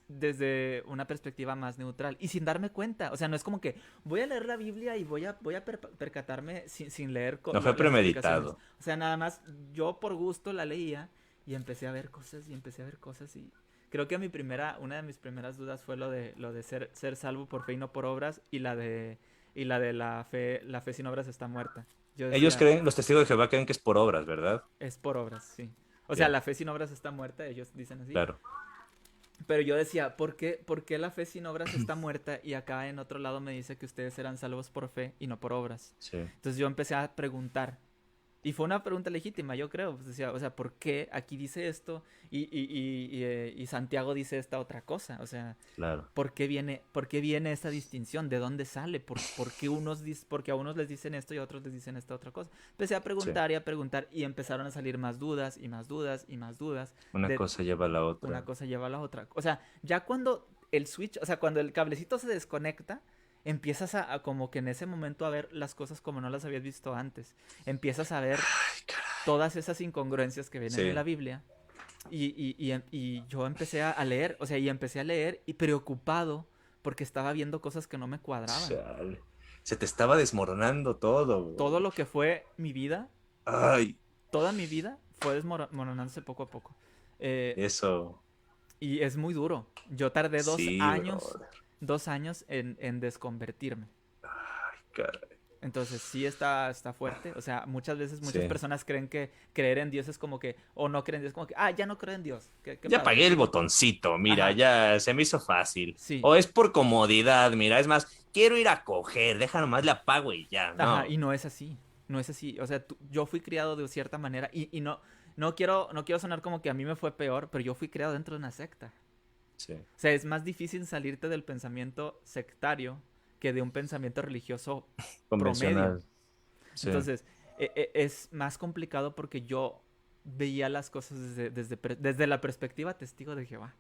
desde una perspectiva más neutral y sin darme cuenta. O sea, no es como que voy a leer la Biblia y voy a percatarme sin leer No fue las explicaciones. premeditado. O sea, nada más yo por gusto la leía y empecé a ver cosas y empecé a ver cosas y creo que una de mis primeras dudas fue lo de ser salvo por fe y no por obras, y la de la fe sin obras está muerta. Yo Ellos decía, creen, los testigos de Jehová creen que es por obras, ¿verdad? es por obras, sí. O sea, Bien, la fe sin obras está muerta, ellos dicen así. claro. Pero yo decía, ¿por qué la fe sin obras está muerta? Y acá en otro lado me dice que ustedes eran salvos por fe y no por obras. Sí, Entonces yo empecé a preguntar. Y fue una pregunta legítima, yo creo. Pues decía, o sea, ¿por qué aquí dice esto y Santiago dice esta otra cosa? O sea, claro. ¿por qué viene esta distinción? ¿De dónde sale? Porque a unos les dicen esto y a otros les dicen esta otra cosa. Empecé a Sí. preguntar y a preguntar y empezaron a salir más dudas y más dudas y más dudas. Una De cosa lleva a la una otra. cosa lleva a la otra. O sea, ya cuando el switch, o sea, cuando el cablecito se desconecta, empiezas a como que en ese momento a ver las cosas como no las habías visto antes. Empiezas a ver Ay, caray. todas esas incongruencias que vienen en Sí. la Biblia. Y yo empecé a leer, o sea, y empecé a leer y preocupado porque estaba viendo cosas que no me cuadraban. Chale. Se te estaba desmoronando todo, Todo güey. lo que fue mi vida, Ay, toda mi vida, fue desmoronándose poco a poco. Eh, eso. y es muy duro. Yo tardé dos Sí, años, brother. 2 años en desconvertirme. Ay, caray. Entonces sí está fuerte. O sea, muchas veces muchas Sí. personas creen que creer en Dios es como que, o no creen en Dios, como que, ya no creo en Dios. ¿Qué Ya padre. apagué el botoncito, mira, Ajá, ya se me hizo fácil. sí. O es por comodidad, mira, es más, quiero ir a coger, deja nomás le apago y ya, Ajá, no. y no es así. No es así. O sea, yo fui criado de cierta manera y no quiero sonar como que a mí me fue peor, pero yo fui criado dentro de una secta. Sí, O sea, es más difícil salirte del pensamiento sectario que de un pensamiento religioso promedio. convencional. Sí, Entonces, es más complicado porque yo veía las cosas desde la perspectiva testigo de Jehová.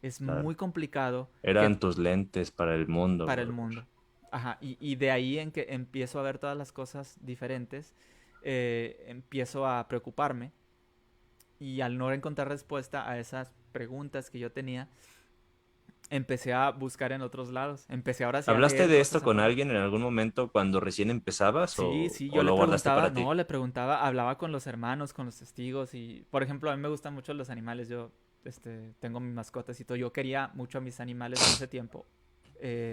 Es claro. muy complicado Eran que tus lentes para el mundo, para el brother. mundo. Ajá, y de ahí en que empiezo a ver todas las cosas diferentes, empiezo a preocuparme y al no encontrar respuesta a esas preguntas que yo tenía, empecé a buscar en otros lados. Empecé ahora sí a ¿Hablaste leer de cosas esto con afuera. alguien en algún momento cuando recién empezabas Sí, sí, o yo le lo guardaste preguntaba, para ti? no, le preguntaba, hablaba con los hermanos, con los testigos y, por ejemplo, a mí me gustan mucho los animales, yo, tengo mis mascotas y todo, yo quería mucho a mis animales en ese tiempo.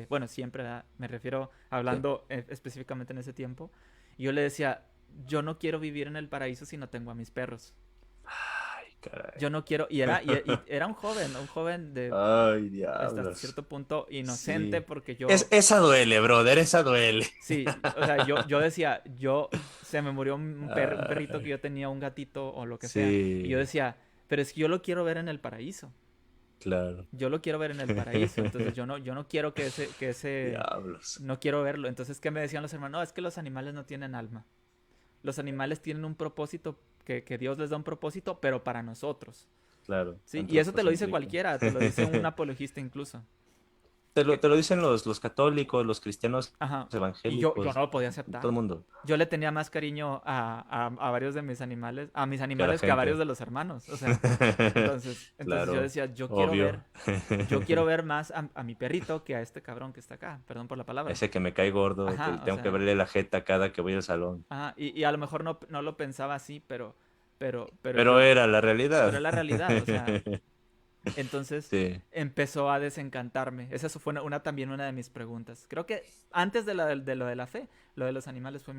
Bueno, siempre, ¿verdad? Me refiero Sí. hablando específicamente en ese tiempo. Y yo le decía, yo no quiero vivir en el paraíso si no tengo a mis perros. Ay, caray. Yo no quiero, y era un joven de Ay, hasta diablos. cierto punto inocente Sí. porque yo. Esa duele, brother, esa duele. Sí, o sea, yo decía, se me murió un perrito que Ay, yo tenía, un gatito o lo que sea, y yo sí, decía, pero es que yo lo quiero ver en el paraíso, claro. yo lo quiero ver en el paraíso, entonces yo no quiero que ese, Diablos. no quiero verlo, entonces, ¿qué me decían los hermanos? No, es que los animales no tienen alma, los animales tienen un propósito, que Dios les da un propósito, pero para nosotros, Claro, ¿sí? Y eso te lo dice antropocéntrico. cualquiera, te lo dice un apologista incluso. Te lo dicen los católicos, los cristianos Ajá. Y yo no evangélicos, lo podía todo aceptar. el mundo, Yo le tenía más cariño a varios de mis animales, que a la que a varios gente. de los hermanos. O sea, entonces yo Claro, decía, yo quiero obvio. ver, yo quiero ver más a mi perrito que a este cabrón que está acá. Perdón por la palabra. Ese que me cae gordo, que Ajá, o tengo que sea, verle la jeta cada que voy al salón. ajá. Y a lo mejor no lo pensaba así, pero Pero yo, era la pero es realidad. la realidad. O sea, entonces Sí, empezó a desencantarme. Esa fue también una de mis preguntas. Creo que antes de lo de la fe, lo de los animales fue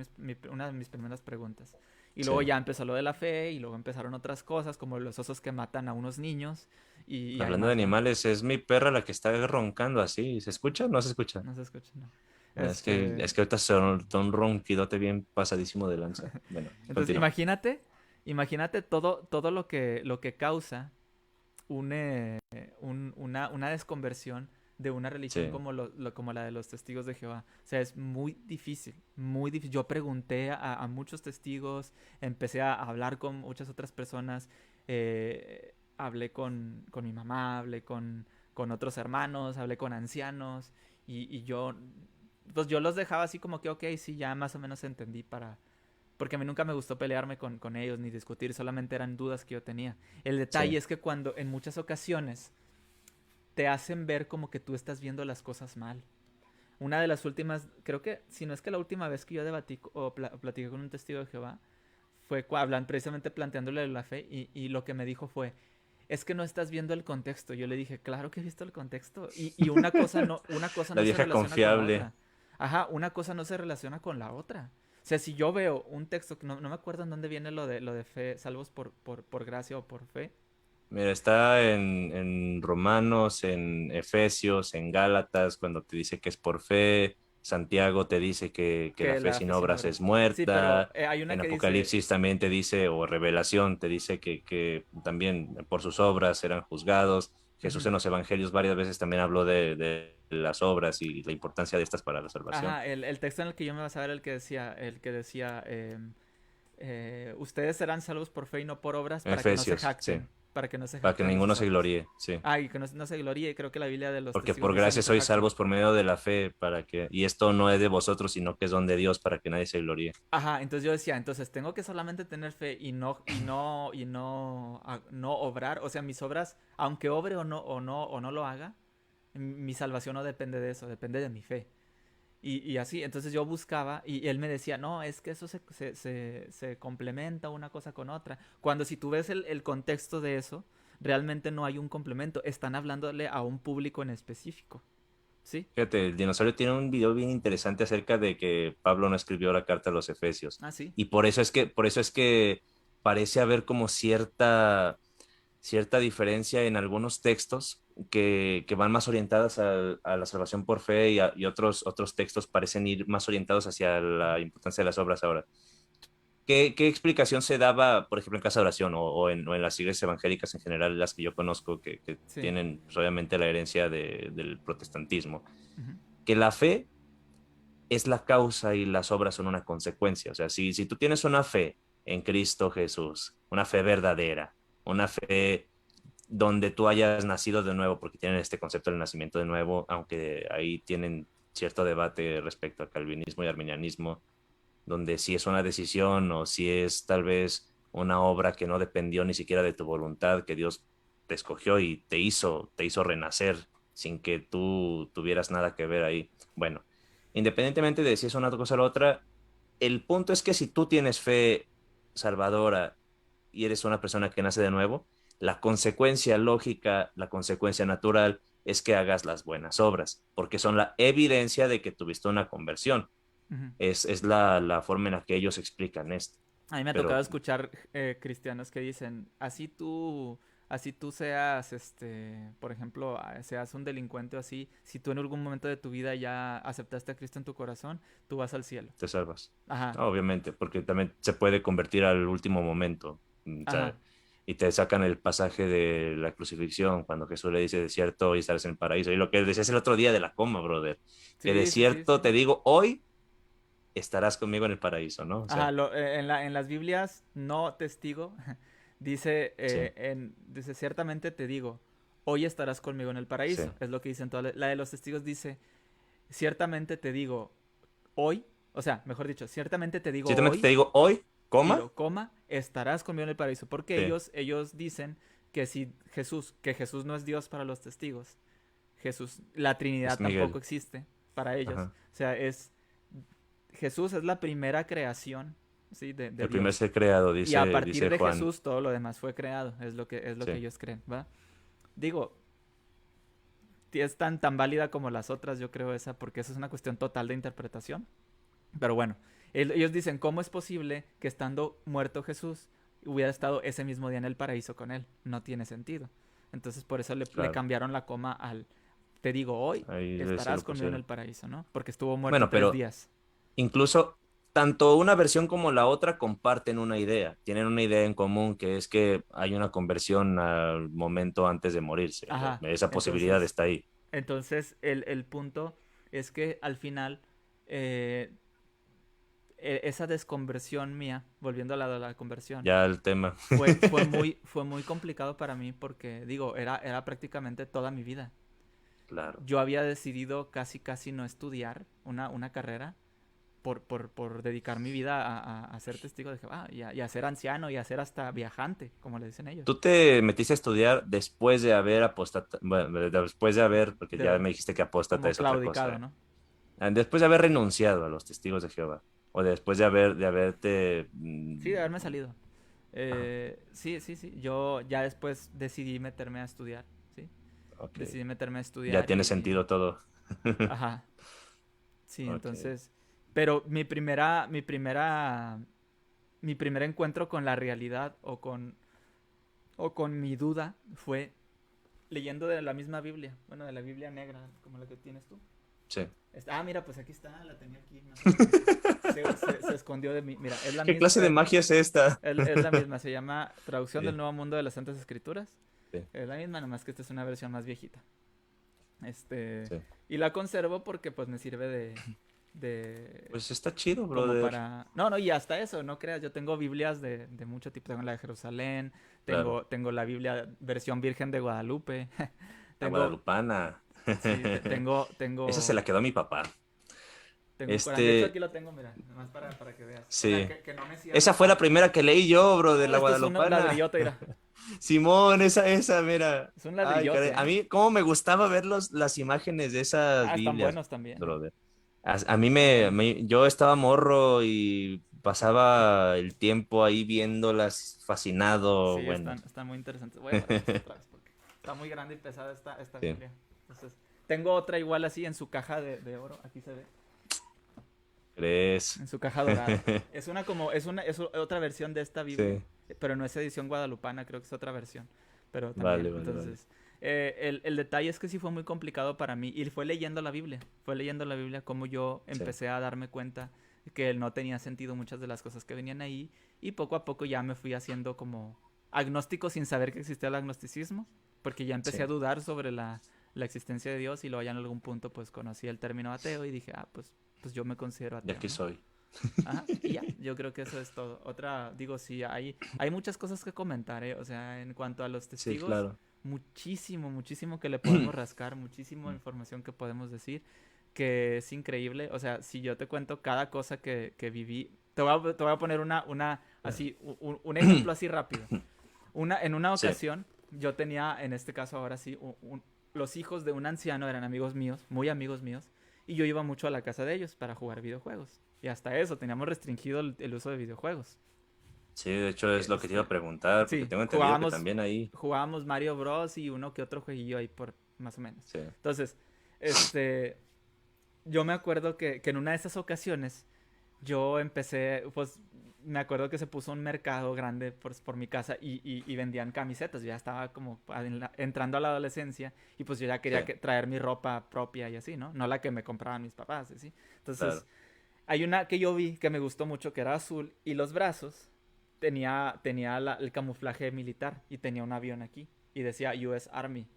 una de mis primeras preguntas. Y sí. luego ya empezó lo de la fe y luego empezaron otras cosas como los osos que matan a unos niños y hay Hablando de más, ¿verdad? animales, es mi perra la que está roncando así. ¿Se escucha o no se escucha? No se escucha, ¿no? Es que ahorita son un ronquidote bien pasadísimo de lanza. Bueno, Entonces continúa. imagínate todo lo que causa una desconversión de una religión Sí, como la de los testigos de Jehová. O sea, es muy difícil, muy difícil. Yo pregunté a muchos testigos, empecé a hablar con muchas otras personas, hablé con mi mamá, hablé con otros hermanos, hablé con ancianos y pues yo los dejaba así como que, ok, sí, ya más o menos entendí porque a mí nunca me gustó pelearme con ellos ni discutir, solamente eran dudas que yo tenía. El sí, detalle es que cuando en muchas ocasiones te hacen ver como que tú estás viendo las cosas mal. Una de las últimas, creo que, si no es que la última vez que yo debatí o platiqué con un testigo de Jehová, fue precisamente planteándole la fe y lo que me dijo fue, es que no estás viendo el contexto. Yo le dije, claro que he visto el contexto. Y una cosa La no se vieja relaciona con la confiable. otra. Ajá, una cosa no se relaciona con la otra. O sea, si yo veo un texto, que no me acuerdo en dónde viene lo de fe, salvos por gracia o por fe. Mira, está en Romanos, en Efesios, en Gálatas, cuando te dice que es por fe. Santiago te dice que la Que fe la sin fe sin obras obras. es Sí, pero muerta. hay una En que dice, Apocalipsis también te dice, o Revelación te dice que también por sus obras serán juzgados. Jesús ujú, en los evangelios varias veces también habló de las obras y la importancia de estas para la salvación. ajá, el texto en el que yo me basaba era el que decía, ustedes serán salvos por fe y no por obras para que no se Efesios, sí, jacten, para que no se para que jacten los ninguno se sacerdotes. gloríe, sí. Ah, y que no se gloríe, y creo que la Biblia de los Porque testigos por dice no gracia se sois jacten. salvos por medio de la fe, y esto no es de vosotros, sino que es don de Dios para que nadie se gloríe. Ajá, entonces yo decía, entonces tengo que solamente tener fe no obrar, o sea, mis obras, aunque obre o no lo haga, mi salvación no depende de eso, depende de mi fe. Y así, entonces yo buscaba y él me decía, no, es que eso se complementa una cosa con otra. Cuando si tú ves el contexto de eso, realmente no hay un complemento, están hablándole a un público en específico, ¿sí? Fíjate, el dinosaurio tiene un video bien interesante acerca de que Pablo no escribió la carta a los Efesios. Ah, sí. Y por eso es que parece haber como cierta diferencia en algunos textos que van más orientadas a la salvación por fe y otros textos parecen ir más orientados hacia la importancia de las obras ahora. ¿Qué explicación se daba, por ejemplo, en casa de oración o en las iglesias evangélicas en general, las que yo conozco, que Sí. tienen pues, obviamente la herencia del protestantismo? Ujú. Que la fe es la causa y las obras son una consecuencia. O sea, si tú tienes una fe en Cristo Jesús, una fe verdadera, una fe donde tú hayas nacido de nuevo, porque tienen este concepto del nacimiento de nuevo, aunque ahí tienen cierto debate respecto al calvinismo y arminianismo, donde si es una decisión o si es tal vez una obra que no dependió ni siquiera de tu voluntad, que Dios te escogió y te hizo renacer sin que tú tuvieras nada que ver ahí. Bueno, independientemente de si es una cosa o la otra, el punto es que si tú tienes fe salvadora y eres una persona que nace de nuevo, la consecuencia lógica, la consecuencia natural es que hagas las buenas obras, porque son la evidencia de que tuviste una conversión. Ujú. Es la forma en la que ellos explican esto. A mí me ha tocado Pero escuchar cristianos que dicen, así tú seas, por ejemplo, seas un delincuente o así, si tú en algún momento de tu vida ya aceptaste a Cristo en tu corazón, tú vas al cielo. te salvas. Ajá, Obviamente, porque también se puede convertir al último momento. O ajá, sea, y te sacan el pasaje de la crucifixión, cuando Jesús le dice, de cierto, hoy estarás en el paraíso. Y lo que decías el otro día de la coma, brother, que de sí, sí, sí, cierto sí. te digo, hoy estarás conmigo en el paraíso, ¿no? O Ajá, sea, en las Biblias, no testigo, sí, dice, ciertamente te digo, hoy estarás conmigo en el sí. paraíso. Es lo que dicen todas. La de los testigos dice, ciertamente te digo, hoy, o sea, mejor dicho, ciertamente te digo Ciertamente te hoy, digo, hoy, y coma, lo coma, estarás conmigo en el paraíso. Porque sí, ellos dicen que si que Jesús no es Dios para los testigos, la es Trinidad tampoco Miguel. existe para ellos. Ajá. O sea, Jesús es la primera creación, ¿sí? De El primer Dios. ser creado, Y a dice, partir dice de Juan. Jesús todo lo demás fue creado, es lo que Sí. ellos creen, ¿va? Digo, es tan válida como las otras, yo creo esa, porque esa es una cuestión total de interpretación. Pero bueno, ellos dicen, ¿cómo es posible que estando muerto Jesús hubiera estado ese mismo día en el paraíso con él? No tiene sentido. Entonces por eso le Claro. cambiaron la coma al, te digo, hoy Ahí se estarás lo conmigo en el pusieron. paraíso, ¿no? Porque estuvo muerto Bueno, tres pero días. incluso tanto una versión como la otra comparten una idea, tienen una idea en común que es que hay una conversión al momento antes de morirse. O sea, Ajá, esa posibilidad entonces, está ahí. el punto es que al final eh, esa desconversión mía, volviendo a la de la conversión, Ya el tema, fue muy complicado para mí porque, digo, era prácticamente toda mi vida. claro. Yo había decidido casi no estudiar una carrera por dedicar mi vida a ser testigo de Jehová y a ser anciano y a ser hasta viajante, como le dicen ellos. Tú te metiste a estudiar después de haber apostata, bueno, después de haber, porque ya De, me dijiste que apóstata como es otra claudicado, cosa. ¿no? Después de haber renunciado a los testigos de Jehová, o después de haberte Sí, de haberme salido. Ajá, Sí, sí, sí. Yo ya después decidí meterme a estudiar, ¿sí? ok. Decidí meterme a Ya estudiar tiene y... sentido todo. Ajá, sí, Ok. entonces... Pero mi primer encuentro con la realidad o con mi duda fue leyendo de la misma Biblia. Bueno, de la Biblia negra, como la que tienes tú. Sí. Mira, pues aquí está, la tenía aquí, más o menos. Se escondió de mí. Mira, es la ¿Qué misma, clase de magia es esta? es la misma, se llama Traducción del Sí, Nuevo Mundo de las Santas Escrituras. sí, Es la misma, nomás que esta es una versión más viejita. Este, sí. y la conservo porque pues me sirve de Pues está chido, como brother. para... No, no, y hasta eso, no creas, yo tengo Biblias de mucho tipo, tengo la de Jerusalén, Claro. tengo la Biblia versión Virgen de Guadalupe, La tengo, guadalupana. sí, Esa se la quedó a mi papá. tengo un Corán, de hecho Este, aquí lo tengo, mira, nomás para que veas, o sea, sí. que no me cierro Esa fue la para... primera que leí yo, bro, de la Este es un guadalupana. ladrillote, mira, Simón, esa, mira. es un Ay, caray. ladrillote, A ¿eh? mí, cómo me gustaba ver las imágenes de esas Están Biblias, buenos también, ¿eh? brother. A mí Están buenos. yo estaba morro y pasaba el tiempo ahí viéndolas fascinado, Sí, bueno. están muy interesantes. Voy a agarrarlos otra vez porque está muy grande y pesada esta Sí, Biblia. Entonces, tengo otra igual así en su caja de oro. Aquí se ve. ¿crees? En su caja dorada. Es otra versión de esta Biblia. Sí, Pero no es edición guadalupana, creo que es otra versión. Pero también, vale, vale, vale. entonces. El detalle es que sí fue muy complicado para mí. Y fue leyendo la Biblia. Fue leyendo la Biblia como yo Sí, empecé a darme cuenta que no tenía sentido muchas de las cosas que venían ahí. Y poco a poco ya me fui haciendo como agnóstico sin saber que existía el agnosticismo. Porque ya empecé a sí. dudar sobre la existencia de Dios. Y luego ya en algún punto pues conocí el término ateo. Y dije, pues yo me considero De ateo, aquí ¿no? soy. Ajá, y ya, yo creo que eso es todo. Otra, digo, sí, hay muchas cosas que comentar, ¿eh? O sea, en cuanto a los Sí, testigos, claro. muchísimo, muchísimo que le podemos rascar, muchísima información que podemos decir, que es increíble. O sea, si yo te cuento cada cosa que viví, te voy a poner así, un ejemplo así rápido. En una Sí, ocasión, yo tenía, en este caso ahora sí, los hijos de un anciano eran amigos míos, muy amigos míos, y yo iba mucho a la casa de ellos para jugar videojuegos. Y hasta eso, teníamos restringido el uso de videojuegos. sí, de hecho es lo que te iba a Este, preguntar, porque sí, tengo entendido que también ahí. jugábamos Mario Bros. Y uno que otro jueguillo ahí por más o menos. Sí, Entonces, este, yo me acuerdo que en una de esas ocasiones yo empecé, pues me acuerdo que se puso un mercado grande por mi casa y vendían camisetas. Yo ya estaba como entrando a la adolescencia y pues yo ya sí, quería traer mi ropa propia y así, ¿no? No la que me compraban mis papás, ¿sí? Entonces, claro. hay una que yo vi que me gustó mucho que era azul y los brazos tenía el camuflaje militar y tenía un avión aquí y decía US Army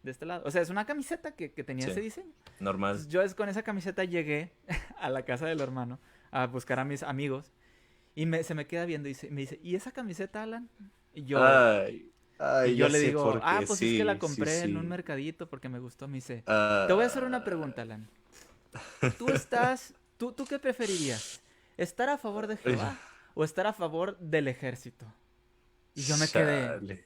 de este lado. O sea, es una camiseta que tenía Sí, ese diseño. normal. Entonces, con esa camiseta llegué a la casa del hermano a buscar a mis amigos y se me queda viendo y me dice, ¿y esa camiseta, Alan? Y yo, Ay, y ay, yo ya le sé digo, por qué. pues es que la Sí, sí, compré en un sí. mercadito porque me gustó. Me dice, te voy a hacer una Ah, pregunta, Alan. ¿Tú qué preferirías? ¿Estar a favor de Jehová o estar a favor del ejército? Y yo me quedé, chale.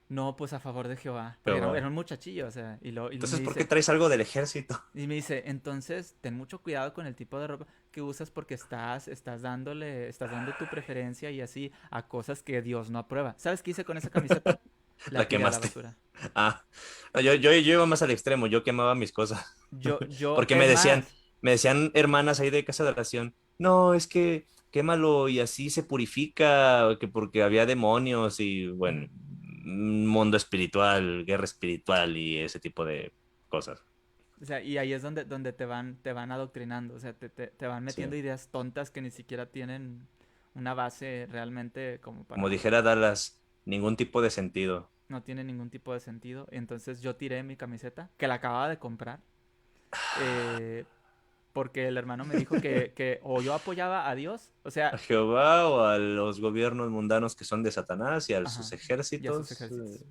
no, pues a favor de Jehová, porque era Jehová. un muchachillo, o sea, Entonces, ¿por qué traes algo del ejército? y me dice, entonces ten mucho cuidado con el tipo de ropa que usas porque estás dando tu preferencia y así a cosas que Dios no aprueba. ¿Sabes qué hice con esa camiseta? La La tiré a la quemaste. basura. Ah, no, yo iba más al extremo, yo quemaba mis cosas. Porque Es más, me decían hermanas ahí de casa de oración, no, es que quémalo y así se purifica, que porque había demonios y bueno, ujú. un mundo espiritual, guerra espiritual y ese tipo de cosas. O sea, y ahí es donde te van adoctrinando, o sea, te van Sí. metiendo ideas tontas que ni siquiera tienen una base realmente como Como para... dijera Dallas, ningún tipo de sentido. No tiene ningún tipo de sentido. Entonces yo tiré mi camiseta, que la acababa de comprar, eh, porque el hermano me dijo que o yo apoyaba a Dios, o A sea, Jehová o a los gobiernos mundanos que son de Satanás y a sus ajá, y a sus ejércitos. ejércitos.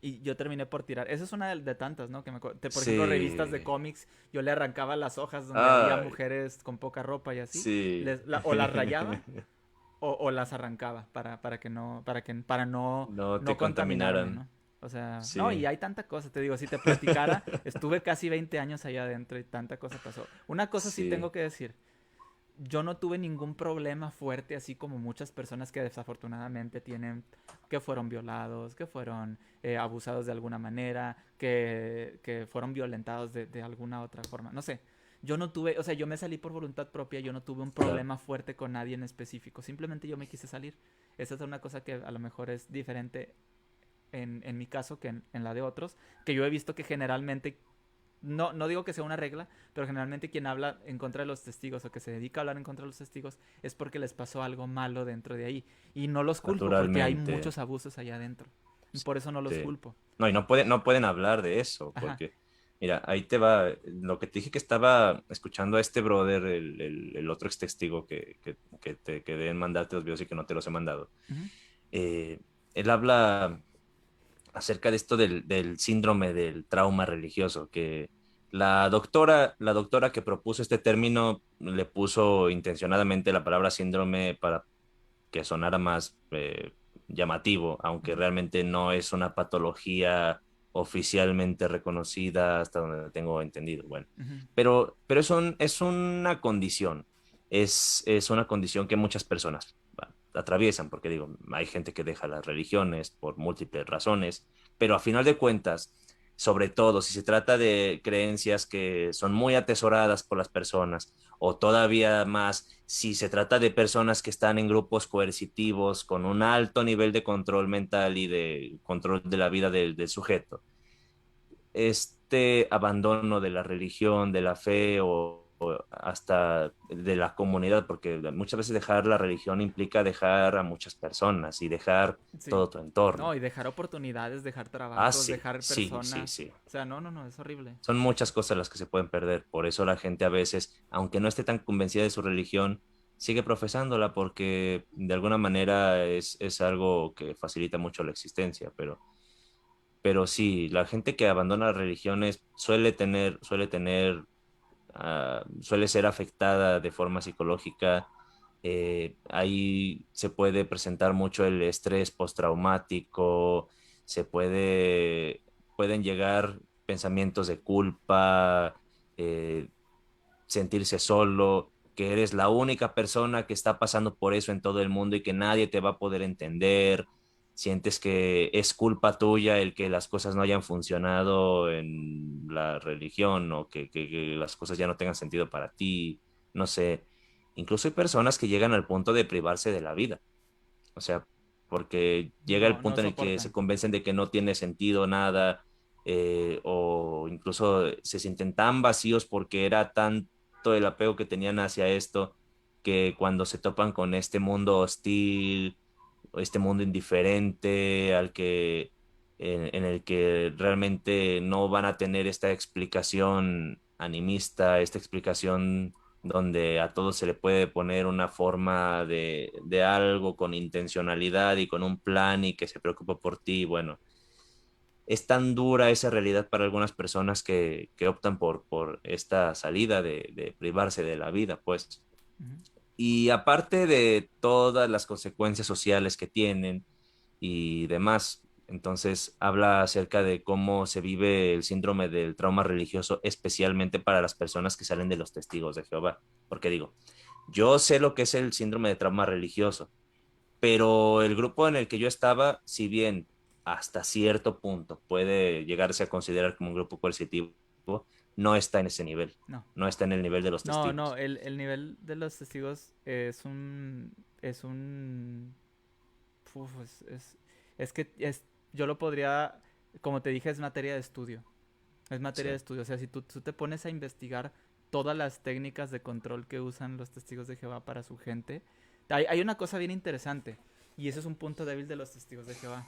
Y yo terminé por tirar. Esa es una de tantas, ¿no? Por ejemplo, revistas de Sí. cómics, yo le arrancaba las hojas donde había Ay, mujeres con poca ropa y así, sí. o las rayaba o las arrancaba para No no te contaminarme, contaminaran. ¿no? O sea, no, y Sí. hay tanta cosa, te digo, si te platicara, estuve casi 20 años allá adentro y tanta cosa pasó. Una cosa sí Sí. tengo que decir, yo no tuve ningún problema fuerte, así como muchas personas que desafortunadamente tienen, que fueron violados, que fueron abusados de alguna manera, que fueron violentados de alguna otra forma. No sé, yo no tuve, o sea, yo me salí por voluntad propia, yo no tuve un Claro, problema fuerte con nadie en específico, simplemente yo me quise salir. Esa es una cosa que a lo mejor es diferente en mi caso que en la de otros, que yo he visto que generalmente no digo que sea una regla, pero generalmente quien habla en contra de los testigos o que se dedica a hablar en contra de los testigos es porque les pasó algo malo dentro de ahí. Y no los culpo porque hay naturalmente. muchos abusos allá adentro. Por eso no los Sí. culpo. No, y no pueden hablar de eso, Ajá. porque, mira, ahí te va, lo que te dije que estaba escuchando a este brother, el otro ex testigo que te quedé en mandarte los videos y que no te los he mandado. Ujú. eh, Él habla acerca de esto del síndrome del trauma religioso, que la doctora que propuso este término le puso intencionadamente la palabra síndrome para que sonara más llamativo, aunque Ujú. realmente no es una patología oficialmente reconocida hasta donde tengo entendido. Bueno, Ujú. pero es una condición, es una condición que muchas personas atraviesan, porque digo, hay gente que deja las religiones por múltiples razones, pero a final de cuentas, sobre todo si se trata de creencias que son muy atesoradas por las personas, o todavía más si se trata de personas que están en grupos coercitivos con un alto nivel de control mental y de control de la vida del sujeto. Este abandono de la religión, de la fe o hasta de la comunidad, porque muchas veces dejar la religión implica dejar a muchas personas y dejar Sí. todo tu No, entorno. y dejar oportunidades, dejar Ah, trabajos, sí, dejar sí, sí, personas. sí. O sea, no, es horrible. Son muchas cosas las que se pueden perder. Por eso la gente a veces, aunque no esté tan convencida de su religión, sigue profesándola porque de alguna manera es algo que facilita mucho la existencia. Pero sí, la gente que abandona las religiones suele ser afectada de forma psicológica. Ahí se puede presentar mucho el estrés postraumático, pueden llegar pensamientos de culpa, eh, sentirse solo, que eres la única persona que está pasando por eso en todo el mundo y que nadie te va a poder entender. Sientes que es culpa tuya el que las cosas no hayan funcionado en la religión o que las cosas ya no tengan sentido para ti. No sé. Incluso hay personas que llegan al punto de privarse de la vida. O sea, porque llega el No punto en el que se soportan. convencen de que no tiene sentido nada, o incluso se sienten tan vacíos porque era tanto el apego que tenían hacia esto, que cuando se topan con este mundo hostil, o este mundo indiferente, en el que realmente no van a tener esta explicación animista, esta explicación donde a todo se le puede poner una forma de algo con intencionalidad y con un plan y que se preocupa por ti. Bueno, es tan dura esa realidad para algunas personas que optan por esta salida de privarse de la vida, pues. Ujú. Y aparte de todas las consecuencias sociales que tienen y demás, entonces habla acerca de cómo se vive el síndrome del trauma religioso, especialmente para las personas que salen de los testigos de Jehová. Porque digo, yo sé lo que es el síndrome de trauma religioso, pero el grupo en el que yo estaba, si bien hasta cierto punto puede llegarse a considerar como un grupo coercitivo, no está en ese nivel, No. no está en el nivel de los No, testigos. el nivel de los testigos es un, uf, es que yo lo podría, como te dije, es materia de estudio, es materia de Sí, estudio, o sea, si tú te pones a investigar todas las técnicas de control que usan los testigos de Jehová para su gente, hay una cosa bien interesante, y ese es un punto débil de los testigos de Jehová.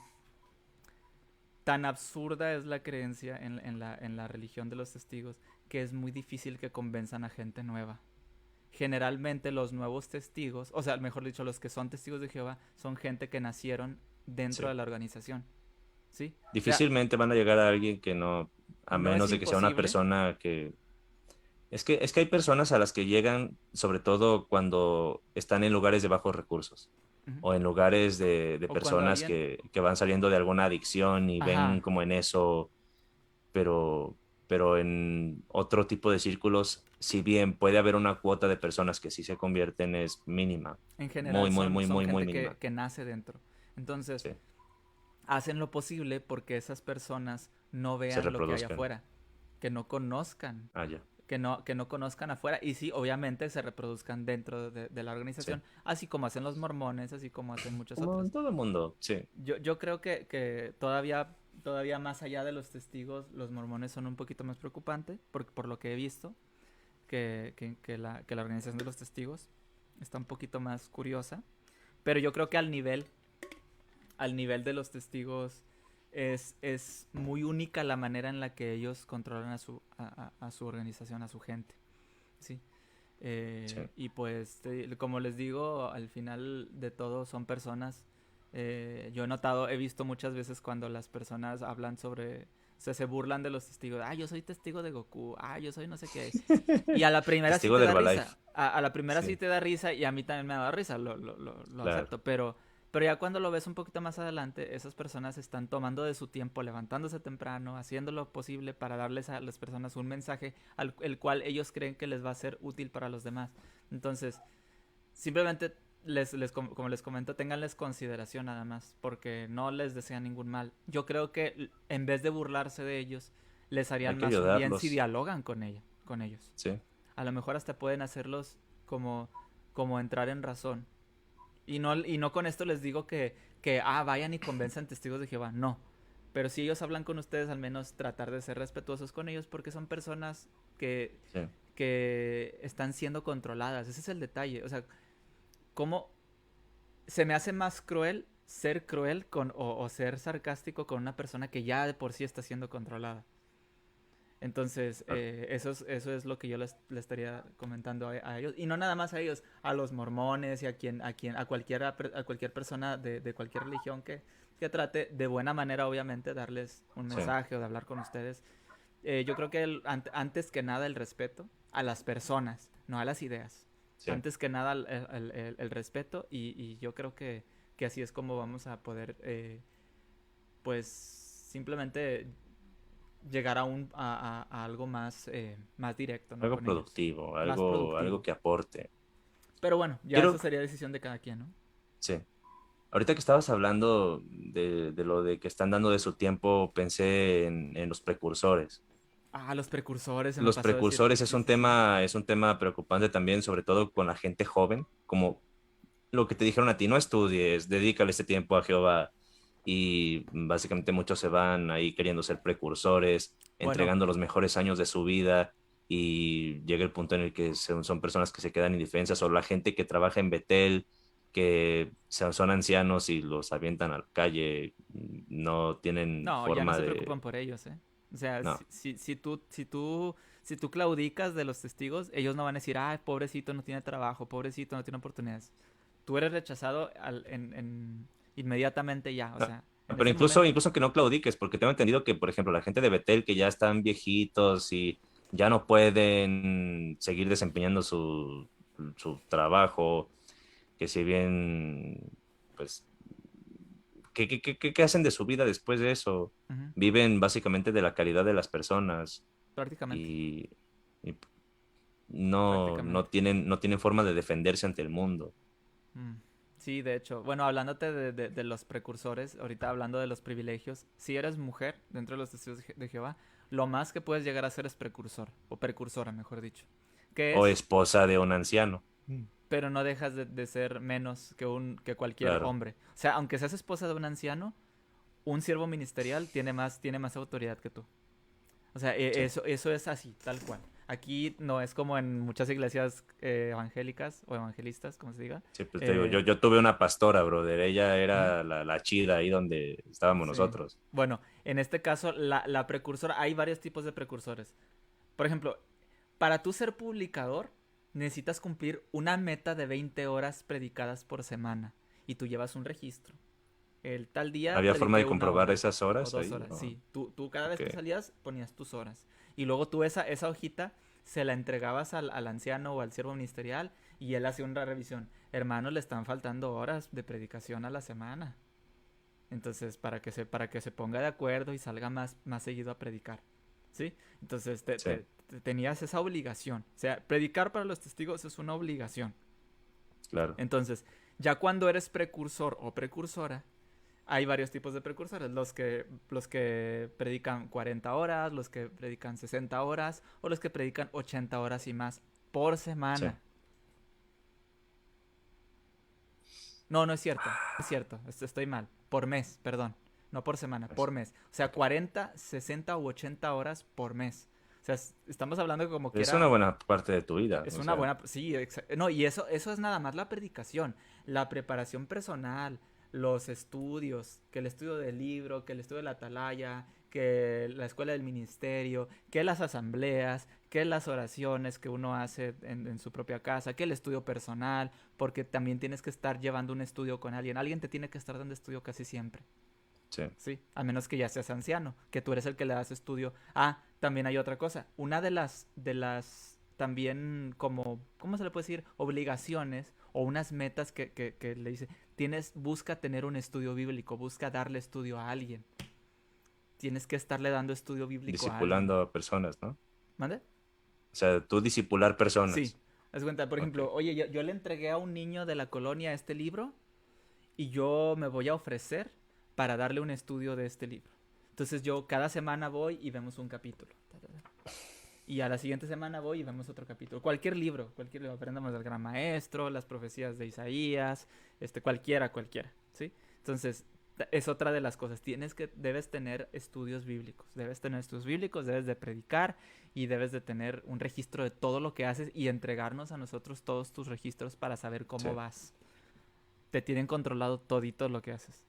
Tan absurda es la creencia en la religión de los testigos que es muy difícil que convenzan a gente nueva. Generalmente los nuevos testigos, o sea, mejor dicho, los que son testigos de Jehová, son gente que nacieron dentro de sí. la organización, ¿sí? O sea, Difícilmente van a llegar a alguien que no, a no es menos de que sea una imposible. persona que... Es que hay personas a las que llegan, sobre todo cuando están en lugares de bajos recursos Ujú. o en lugares de O cuando personas alguien, que van saliendo de alguna adicción y ven ajá, como en eso, pero, pero en otro tipo de círculos, si bien puede haber una cuota de personas que sí se convierten, es mínima, En muy, general muy, muy, son muy, muy gente mínima. que nace dentro. Entonces, Sí, hacen lo posible porque esas personas no se vean lo que hay reproduzcan. afuera, que no conozcan, Ah, ya. que no conozcan afuera y sí, obviamente se reproduzcan dentro de la Sí. organización, así como hacen los mormones, así como hacen muchas Como en otras. todo el mundo, sí. Yo creo que todavía más allá de los testigos, los mormones son un poquito más preocupantes por lo que he visto, que la organización de los testigos está un poquito más curiosa. Pero yo creo que al nivel de los testigos es muy única la manera en la que ellos controlan a su organización, a su gente. Sí. Sí. Y pues, como les digo, al final de todo son personas. Yo he notado, he visto muchas veces cuando las personas hablan sobre, o sea, se burlan de los testigos. Ah, yo soy testigo de Goku. Ah, yo soy no sé qué. Y a la primera sí Testigo te de da Herbalife. risa. A la primera sí Sí, te da risa y a mí también me ha dado risa, lo claro. acepto. Pero ya cuando lo ves un poquito más adelante, esas personas están tomando de su tiempo, levantándose temprano, haciendo lo posible para darles a las personas un mensaje el cual ellos creen que les va a ser útil para los demás. Entonces, simplemente como les comento, ténganles consideración nada más, porque no les desean ningún mal. Yo creo que en vez de burlarse de ellos, les Hay harían que más un bien si ayudarlos. dialogan con ellos. Sí. A lo mejor hasta pueden hacerlos como, como entrar en razón. Y no con esto les digo que vayan y convenzan testigos de Jehová, no. Pero si ellos hablan con ustedes, al menos tratar de ser respetuosos con ellos, porque son personas que, Sí. que están siendo controladas. Ese es el detalle. O sea, ¿cómo se me hace más cruel ser cruel o ser sarcástico con una persona que ya de por sí está siendo controlada? Entonces, Claro. eso es lo que yo les estaría comentando a ellos. Y no nada más a ellos, a los mormones y a cualquier persona de cualquier religión que trate de buena manera, obviamente, darles un Sí. mensaje o de hablar con ustedes. Yo creo que antes que nada el respeto a las personas, no a las ideas. Sí. Antes que nada el respeto y yo creo que así es como vamos a poder, pues, simplemente llegar a algo más directo, ¿no? Algo Con ellos. productivo, Más algo productivo. que aporte. Pero bueno, ya eso Quiero, sería decisión de cada quien, ¿no? sí. Ahorita que estabas hablando de lo de que están dando de su tiempo, pensé en los precursores. Ah, los precursores, se me Los pasó a decir. precursores Sí, sí, sí. es un tema preocupante también, sobre todo con la gente joven, como lo que te dijeron a ti, no estudies, dedícale este tiempo a Jehová. Y básicamente muchos se van ahí queriendo ser precursores, Bueno, entregando los mejores años de su vida y llega el punto en el que son personas que se quedan indefensas o la gente que trabaja en Betel, que son ancianos y los avientan a la calle, no tienen no, ya no forma se de... preocupan por ellos, ¿eh? O sea, No, si tú claudicas de los testigos, ellos no van a decir, ah, pobrecito no tiene trabajo, pobrecito no tiene oportunidades. Tú eres rechazado inmediatamente ya, o ah, sea, en pero ese momento. incluso que no claudiques, porque tengo entendido que, por ejemplo, la gente de Betel que ya están viejitos y ya no pueden seguir desempeñando su trabajo, que si bien, pues, ¿qué hacen de su vida después de eso? Ujú, Viven básicamente de la caridad de las personas prácticamente, y, y prácticamente. no tienen forma de defenderse ante el mundo. Mm. Sí, de hecho. Bueno, hablándote de los precursores, ahorita hablando de los privilegios, si eres mujer dentro de los testigos de Jehová, lo más que puedes llegar a ser es precursor, o precursora, mejor dicho. Que O es, esposa de un anciano. pero no dejas de ser menos que cualquier Claro, hombre. O sea, aunque seas esposa de un anciano, un siervo ministerial tiene más autoridad que tú. O sea, sí. eso es así, tal cual. Aquí no es como en muchas iglesias evangélicas o evangelistas, como se diga. Sí, pues te digo, Eh, yo tuve una pastora, brother. Ella Ujú. era la chida ahí donde estábamos Sí. nosotros. Bueno, en este caso, la precursora, hay varios tipos de precursores. Por ejemplo, para tú ser publicador, necesitas cumplir una meta de 20 horas predicadas por semana. Y tú llevas un registro. El tal día ¿Había forma prediqué de una comprobar hora esas o horas dos ahí? horas. Sí, tú cada vez Ok, que salías ponías tus horas. Y luego tú esa hojita se la entregabas al anciano o al siervo ministerial y él hacía una revisión. Hermano, le están faltando horas de predicación a la semana. Entonces, para que se ponga de acuerdo y salga más seguido a predicar. ¿sí? Entonces Sí, tenías esa obligación. O sea, predicar para los testigos es una obligación. claro. Entonces, ya cuando eres precursor o precursora, hay varios tipos de precursores, los que predican 40 horas, los que predican 60 horas o los que predican 80 horas y más por Sí. semana. No, no es cierto, no es cierto, estoy mal, por mes, perdón, no por semana, Pues, por mes. O sea, ok. 40, 60 u 80 horas por mes. O sea, estamos hablando que como Es una quiera. buena parte de tu vida, Es o una sea, buena, sí, no, y eso es nada más la predicación, la preparación personal, los estudios, que el estudio del libro, que el estudio de la atalaya, que la escuela del ministerio, que las asambleas, que las oraciones que uno hace en su propia casa, que el estudio personal, porque también tienes que estar llevando un estudio con alguien, alguien te tiene que estar dando estudio casi siempre. sí, Sí, a menos que ya seas anciano, que tú eres el que le das estudio. Ah, también hay otra cosa. Una de las también como, ¿cómo se le puede decir? Obligaciones o unas metas que le dice, busca tener un estudio bíblico, busca darle estudio a alguien. Tienes que estarle dando estudio bíblico a alguien. discipulando a personas, ¿no? ¿Mande? O sea, tú discipular Sí. personas. Haz cuenta, por Ok, ejemplo, oye, yo le entregué a un niño de la colonia este libro y yo me voy a ofrecer para darle un estudio de este libro. Entonces yo cada semana voy y vemos un capítulo. Y a la siguiente semana voy y vemos otro capítulo. Cualquier libro, aprendamos del Gran Maestro, las profecías de Isaías, cualquiera, ¿sí? Entonces, es otra de las cosas. Debes tener estudios bíblicos. Debes tener estudios bíblicos, debes de predicar y debes de tener un registro de todo lo que haces y entregarnos a nosotros todos tus registros para saber sí, cómo vas. Te tienen controlado todito lo que haces.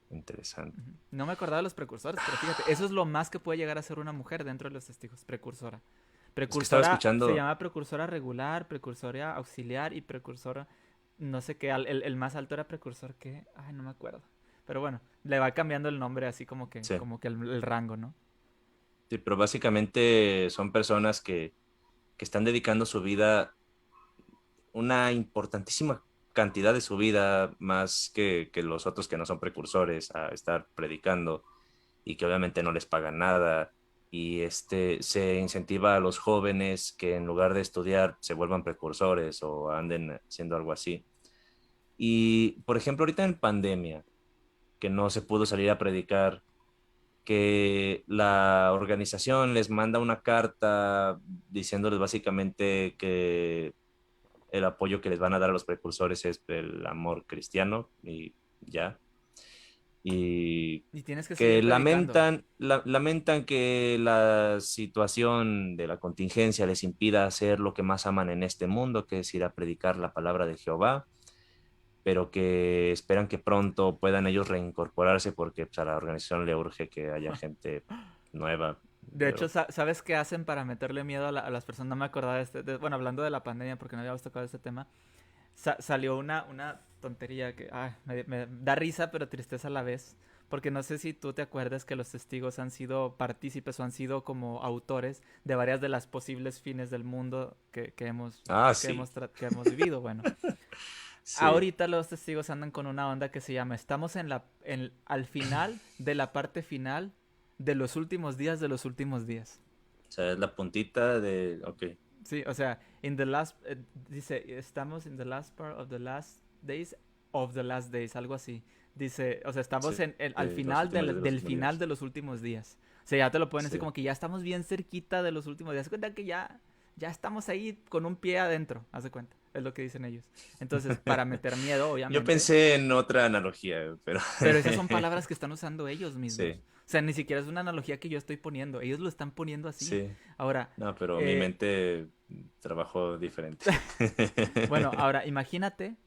interesante. Ujú. No me acordaba de los precursores, pero fíjate, eso es lo más que puede llegar a ser una mujer dentro de los testigos, precursora. Es que estaba Precursora se escuchando, llama precursora regular, precursora auxiliar y precursora, no sé qué, el más alto era precursor que, ay, no me acuerdo. Pero bueno, le va cambiando el nombre así como que, sí, como que el rango, ¿no? sí, pero básicamente son personas que están dedicando su vida, una importantísima cantidad de su vida, más que los otros que no son precursores, a estar predicando y que obviamente no les pagan nada. Y se incentiva a los jóvenes que en lugar de estudiar se vuelvan precursores o anden haciendo algo así. Y, por ejemplo, ahorita en pandemia, que no se pudo salir a predicar, que la organización les manda una carta diciéndoles básicamente que el apoyo que les van a dar a los precursores es el amor cristiano y ya. Y Y tienes que que seguir predicando. lamentan que la situación de la contingencia les impida hacer lo que más aman en este mundo, que es ir a predicar la palabra de Jehová, pero que esperan que pronto puedan ellos reincorporarse porque pues, a la organización le urge que haya gente nueva. De hecho, Pero, ¿sabes qué hacen para meterle miedo a las personas? No me acordaba bueno, hablando de la pandemia, porque no habíamos tocado este tema. Salió una tontería que me da risa pero tristeza a la vez. Porque no sé si tú te acuerdas que los testigos han sido partícipes o han sido como autores de varias de las posibles fines del mundo que hemos, sí, que hemos vivido. Bueno, sí. ahorita los testigos andan con una onda que se llama estamos al final de la parte final de los últimos días de los últimos días. O sea, es la puntita de, ok, Sí, o sea, dice, estamos in the last part of the last days, algo así. Dice, o sea, estamos sí, al de los final últimos de los del últimos final días. de los últimos días. O sea, ya te lo pueden decir Sí. como que ya estamos bien cerquita de los últimos días. Haz de cuenta que ya estamos ahí con un pie adentro, haz de cuenta, es lo que dicen ellos. Entonces, para meter miedo, Yo obviamente, pensé en otra analogía, pero pero esas son palabras que están usando ellos mismos. sí, O sea, ni siquiera es una analogía que yo estoy poniendo, ellos lo están poniendo así. sí. Ahora, No, pero mi eh, mente trabajó diferente. bueno, ahora imagínate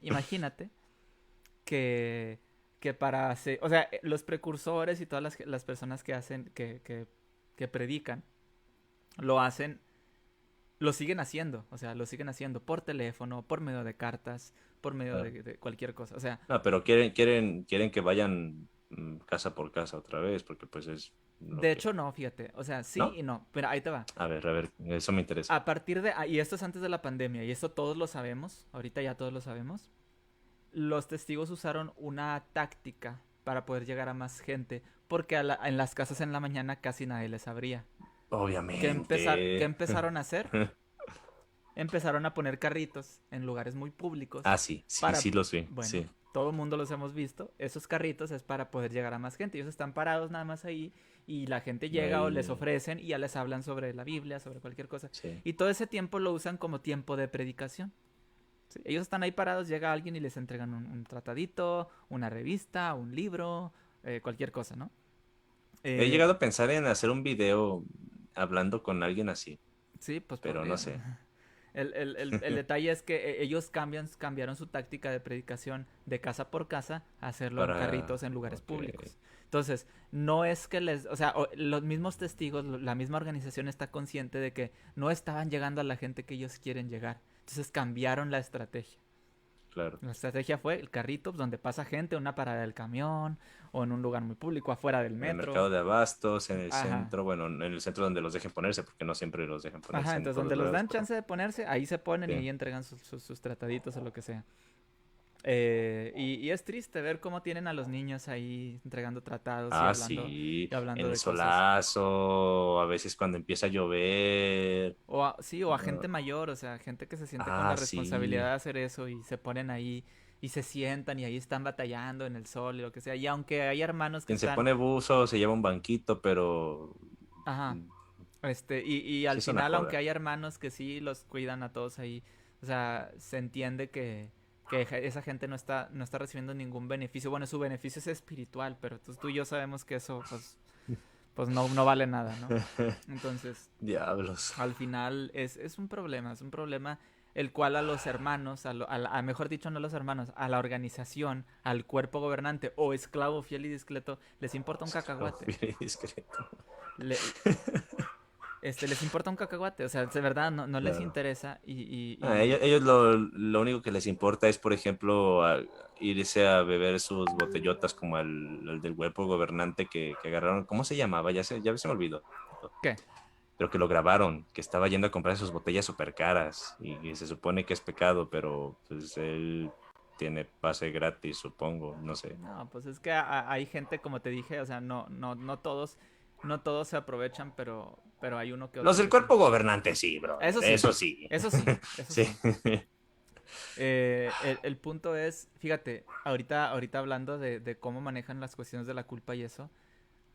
que, o sea, los precursores y todas las personas que hacen, que predican, lo hacen, lo siguen haciendo, o sea, lo siguen haciendo por teléfono, por medio de cartas, por medio Claro. de cualquier cosa, o sea, No, pero quieren que vayan casa por casa otra vez, porque pues es lo de que... hecho no, fíjate, o sea, sí ¿No? y no, pero ahí te va. A ver, eso me interesa. Y esto es antes de la pandemia, y esto todos lo sabemos, ahorita ya todos lo sabemos, los testigos usaron una táctica para poder llegar a más gente, porque en las casas en la mañana casi nadie les abría. ¿Qué Obviamente. empezaron a hacer? Empezaron a poner carritos en lugares muy públicos Ah, sí, sí, para, sí los vi, bueno, sí. todo el mundo los hemos visto, esos carritos es para poder llegar a más gente, ellos están parados nada más ahí y la gente llega o les Ahí, ofrecen y ya les hablan sobre la Biblia, sobre cualquier cosa. sí. Y todo ese tiempo lo usan como tiempo de predicación. ¿Sí? Ellos están ahí parados, llega alguien y les entregan un tratadito, una revista, un libro, cualquier cosa, ¿no? He Eh, llegado a pensar en hacer un video hablando con alguien así, sí, pues pero no podría. sé. El detalle es que ellos cambiaron su táctica de predicación de casa por casa a hacerlo en carritos Para... en lugares Ok, públicos. Entonces, no es que o sea, los mismos testigos, la misma organización está consciente de que no estaban llegando a la gente que ellos quieren llegar. Entonces cambiaron la estrategia. claro. La estrategia fue el carrito, pues, donde pasa gente, una parada del camión o en un lugar muy público, afuera del En el metro. mercado de abastos, en el Ajá. centro, bueno, en el centro donde los dejen ponerse, porque no siempre los dejan Ajá, ponerse en entonces todos donde los lados, dan pero chance de ponerse, ahí se ponen y sí. ahí entregan sus trataditos o lo que sea. Y es triste ver cómo tienen a los niños ahí entregando tratados Ah, sí, y hablando en el de cosas. solazo, a veces cuando empieza a llover. Sí, o a gente Ah, mayor, o sea, gente que se siente con la ah, responsabilidad sí. de hacer eso y se ponen ahí y se sientan y ahí están batallando en el sol y lo que sea. Y aunque hay hermanos que Quien se están, pone buzo se lleva un banquito, pero ajá, mm, y sí al es una final, aunque joda. hay hermanos que sí los cuidan a todos ahí, o sea, se entiende que esa gente no está recibiendo ningún beneficio. Bueno, su beneficio es espiritual, pero tú y yo sabemos que eso, pues no vale nada, ¿no? Entonces, Diablos. al final es un problema el cual a los hermanos, mejor dicho, no a los hermanos, a la organización, al cuerpo gobernante o esclavo fiel y discreto, les importa un Esclavo cacahuate. bien discreto. Le- les importa un cacahuate, o sea, de verdad no les Claro. interesa Ah, ellos lo único que les importa es, por ejemplo, irse a beber sus botellotas como el del huevo gobernante que agarraron. ¿Cómo se llamaba? Ya se me olvidó. ¿Qué? Pero que lo grabaron, que estaba yendo a comprar sus botellas súper caras y se supone que es pecado, pero pues él tiene pase gratis, supongo, no sé. No, pues es que hay gente, como te dije, o sea, no todos se aprovechan, pero hay uno que Los otro del que sí. cuerpo gobernante sí, brother, Eso sí, eso sí. eso sí, eso Sí. sí. El punto es, fíjate, ahorita hablando de cómo manejan las cuestiones de la culpa y eso,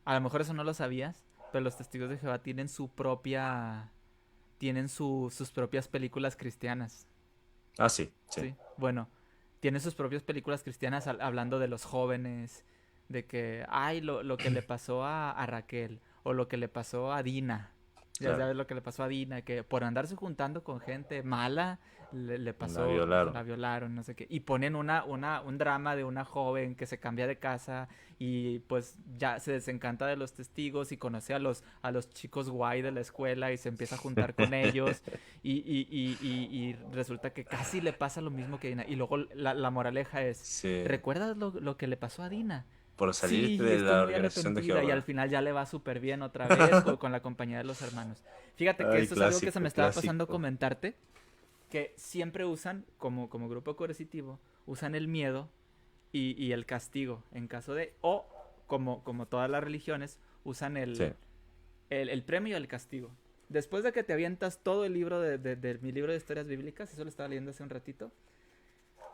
a lo mejor eso no lo sabías, pero los testigos de Jehová tienen sus propias películas cristianas. Ah, sí, sí. Sí, bueno, tiene sus propias películas cristianas hablando de los jóvenes, de que, ay, lo que le pasó a Raquel, o lo que le pasó a Dina. Ya Claro. sabes lo que le pasó a Dina, que por andarse juntando con gente mala, le La pasó, la violaron. violaron, no sé qué. Y ponen un drama de una joven que se cambia de casa y pues ya se desencanta de los testigos y conoce a los chicos guay de la escuela y se empieza a juntar con ellos y resulta que casi le pasa lo mismo que a Dina. Y luego la moraleja es, Sí. ¿recuerdas lo que le pasó a Dina? Por salirte Sí, de estoy la muy organización de arrepentida y al Jehová. final ya le va súper bien otra vez con la compañía de los hermanos. Fíjate que Ay, esto es algo que se me clásico, estaba pasando clásico. comentarte, que siempre usan, como grupo coercitivo, usan el miedo y el castigo en caso de, o como todas las religiones, usan Sí. el premio y el castigo. Después de que te avientas todo el libro de mi libro de historias bíblicas, eso lo estaba leyendo hace un ratito,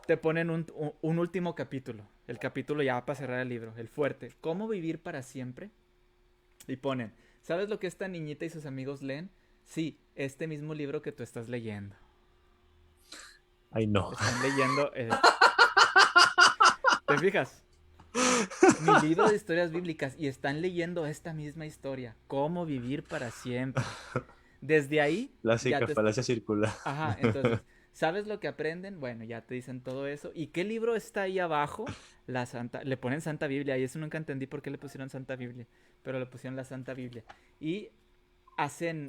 te ponen un último capítulo. El capítulo ya para cerrar el libro, el fuerte. ¿Cómo vivir para siempre? Y ponen, ¿sabes lo que esta niñita y sus amigos leen? Sí, este mismo libro que tú estás leyendo. Ay, no. Están leyendo, ¿te fijas? Mi libro de historias bíblicas y están leyendo esta misma historia. ¿Cómo vivir para siempre? Desde ahí ya Clásica te... falacia circular. Ajá, entonces, ¿sabes lo que aprenden? Bueno, ya te dicen todo eso. ¿Y qué libro está ahí abajo? Le ponen Santa Biblia y eso nunca entendí por qué le pusieron Santa Biblia, pero le pusieron la Santa Biblia. Y hacen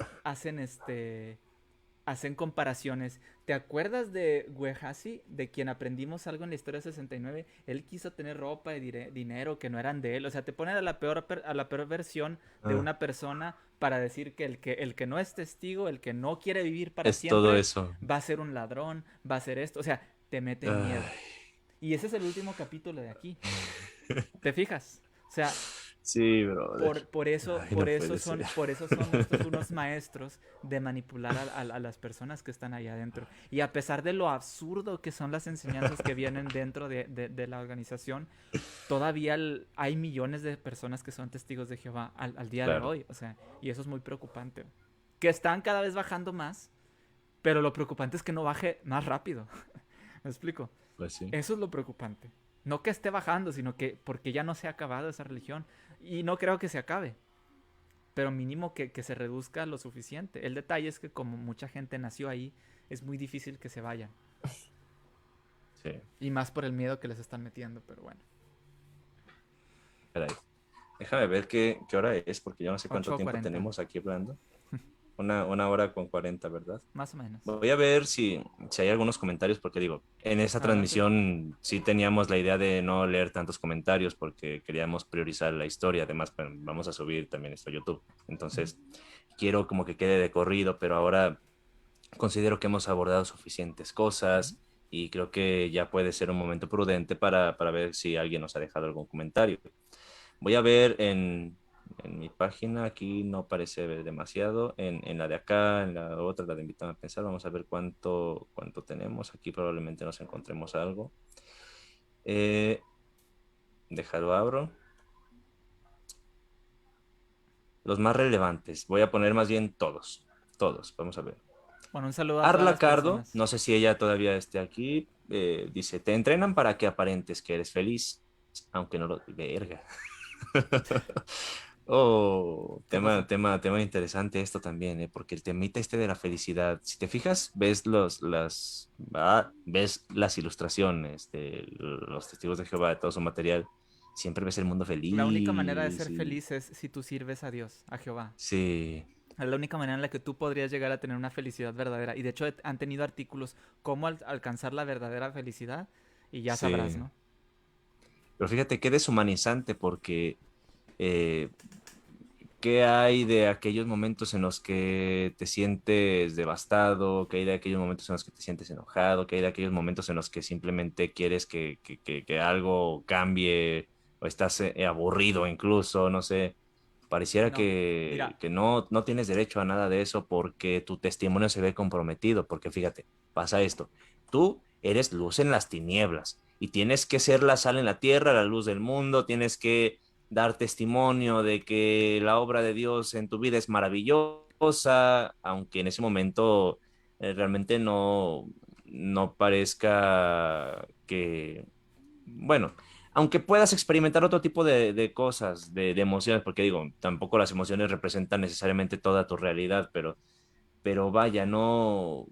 comparaciones. ¿Te acuerdas de Gehazi, de quien aprendimos algo en la historia 69? Él quiso tener ropa y dinero que no eran de él. O sea, te ponen a la peor versión de Ah, una persona para decir que el que no es testigo, el que no quiere vivir para es todo siempre, eso. va a ser un ladrón, va a ser esto. O sea, te meten miedo. Ay, Y ese es el último capítulo de aquí. ¿Te fijas? O sea, Sí, brother. Ay, no puede ser. por eso son estos unos maestros de manipular a las personas que están ahí adentro. Y a pesar de lo absurdo que son las enseñanzas que vienen dentro de la organización, todavía hay millones de personas que son testigos de Jehová al día de Claro, hoy. O sea, y eso es muy preocupante. Que están cada vez bajando más, pero lo preocupante es que no baje más rápido. ¿Me explico? pues sí. Eso es lo preocupante. No que esté bajando, sino que porque ya no se ha acabado esa religión. Y no creo que se acabe, pero mínimo que se reduzca lo suficiente. El detalle es que como mucha gente nació ahí, es muy difícil que se vayan. Sí, Y más por el miedo que les están metiendo, pero bueno. caray. Déjame ver qué hora es, porque yo no sé cuánto Ocho tiempo cuarenta tenemos aquí hablando. Una hora con 40, ¿verdad? más o menos. Voy a ver si hay algunos comentarios, porque digo, en esa Adelante. transmisión sí teníamos la idea de no leer tantos comentarios porque queríamos priorizar la historia. Además, pues, vamos a subir también esto a YouTube. Ujú. Entonces, quiero como que quede de corrido, pero ahora considero que hemos abordado suficientes Ujú. cosas y creo que ya puede ser un momento prudente para ver si alguien nos ha dejado algún comentario. Voy a ver en mi página, aquí no parece ver demasiado, en la de acá, en la otra, la de Invítame a Pensar, vamos a ver cuánto tenemos, aquí probablemente nos encontremos algo. Eh, Déjalo abro. Los más relevantes, voy a poner más bien todos, vamos a ver. Bueno, un saludo a todas Arla las Cardo, personas. no sé si ella todavía esté aquí, dice, te entrenan para que aparentes que eres feliz, aunque no lo... Verga. Oh, ¿Qué pasó? tema interesante esto también, porque el temita este de la felicidad, si te fijas, ves las ilustraciones de los testigos de Jehová, de todo su material, siempre ves el mundo La única manera de feliz ser y feliz es si tú sirves a Dios, a Jehová. sí, Es la única manera en la que tú podrías llegar a tener una felicidad verdadera. Y de hecho han tenido artículos cómo alcanzar la verdadera felicidad. Y ya sabrás, sí. ¿no? Pero fíjate qué deshumanizante porque eh, ¿qué hay de aquellos momentos en los que te sientes devastado? ¿Qué hay de aquellos momentos en los que te sientes enojado? ¿Qué hay de aquellos momentos en los que simplemente quieres que algo cambie o estás aburrido incluso? No sé. Pareciera No, mira, que no tienes derecho a nada de eso porque tu testimonio se ve comprometido. Porque fíjate, pasa esto. Tú eres luz en las tinieblas y tienes que ser la sal en la tierra, la luz del mundo, tienes que dar testimonio de que la obra de Dios en tu vida es maravillosa, aunque en ese momento realmente no parezca que, bueno, aunque puedas experimentar otro tipo de cosas, de emociones, porque digo, tampoco las emociones representan necesariamente toda tu realidad, pero vaya, no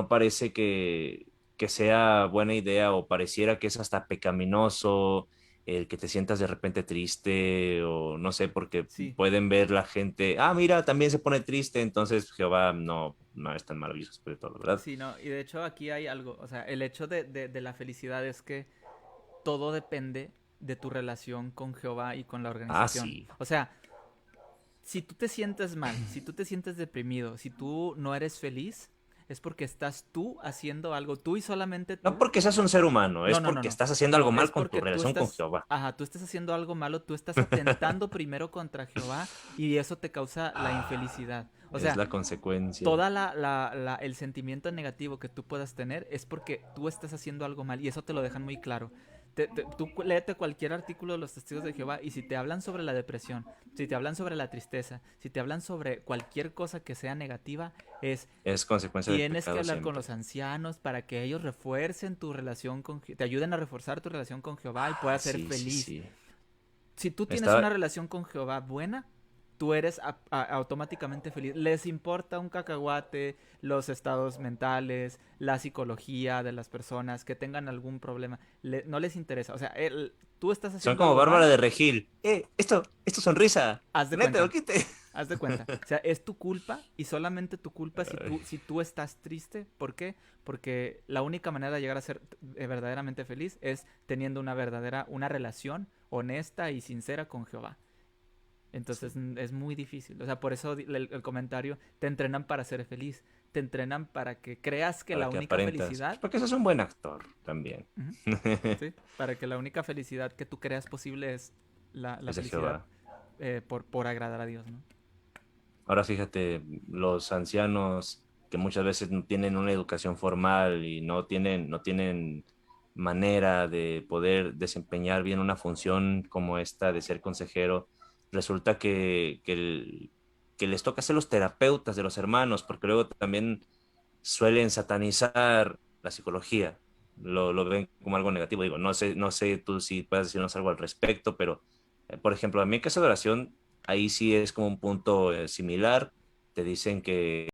parece que sea buena idea o pareciera que es hasta pecaminoso el que te sientas de repente triste o no sé, porque sí. pueden ver la gente, mira, también se pone triste, entonces Jehová no es tan maravilloso después de todo, ¿verdad? Sí, no. Y de hecho aquí hay algo. O sea, el hecho de la felicidad es que todo depende de tu relación con Jehová y con la Ah, organización. sí. O sea, si tú te sientes mal, si tú te sientes deprimido, si tú no eres feliz, es porque estás tú haciendo algo, tú y solamente No tú. porque seas un ser humano, es No, no, no, porque no. estás haciendo algo No, mal es con tu porque tú relación con estás, Jehová. ajá, tú estás haciendo algo malo, tú estás atentando primero contra Jehová y eso te causa la Ah, infelicidad. O es sea, la consecuencia. toda el sentimiento negativo que tú puedas tener es porque tú estás haciendo algo mal y eso te lo dejan muy claro. Tú léete cualquier artículo de los testigos de Jehová y si te hablan sobre la depresión, si te hablan sobre la tristeza, si te hablan sobre cualquier cosa que sea negativa, es Es consecuencia del tienes que pecado hablar con los siempre. ancianos para que ellos refuercen tu relación te ayuden a reforzar tu relación con Jehová y Ah, puedas ser sí, sí, feliz. sí. Si tú tienes una Estaba, relación con Jehová buena, tú eres automáticamente feliz. Les importa un cacahuate los estados mentales, la psicología de las personas que tengan algún problema. No les interesa. O sea, tú estás son haciendo como algo Bárbara mal, de Regil. Esto sonrisa. haz de Neta, lo cuenta. quite. Haz de cuenta. O sea, es tu culpa y solamente tu culpa Ay, si tú estás triste. ¿Por qué? Porque la única manera de llegar a ser verdaderamente feliz es teniendo una relación honesta y sincera con Jehová. Entonces sí, es muy difícil. O sea, por eso el comentario, te entrenan para ser feliz. te entrenan para que creas que para la que única aparentas. Pues felicidad, porque sos un buen actor también. ujú, sí, para que la única felicidad que tú creas posible es la Es de felicidad Jehová. por agradar a Dios, ¿no? Ahora fíjate, los ancianos que muchas veces no tienen una educación formal y no tienen manera de poder desempeñar bien una función como esta de ser consejero, resulta que les toca ser los terapeutas de los hermanos, porque luego también suelen satanizar la psicología, lo ven como algo negativo. Digo, no sé tú si puedes decirnos algo al respecto, pero, por ejemplo, a mí en caso de oración, ahí sí es como un punto similar. Te dicen que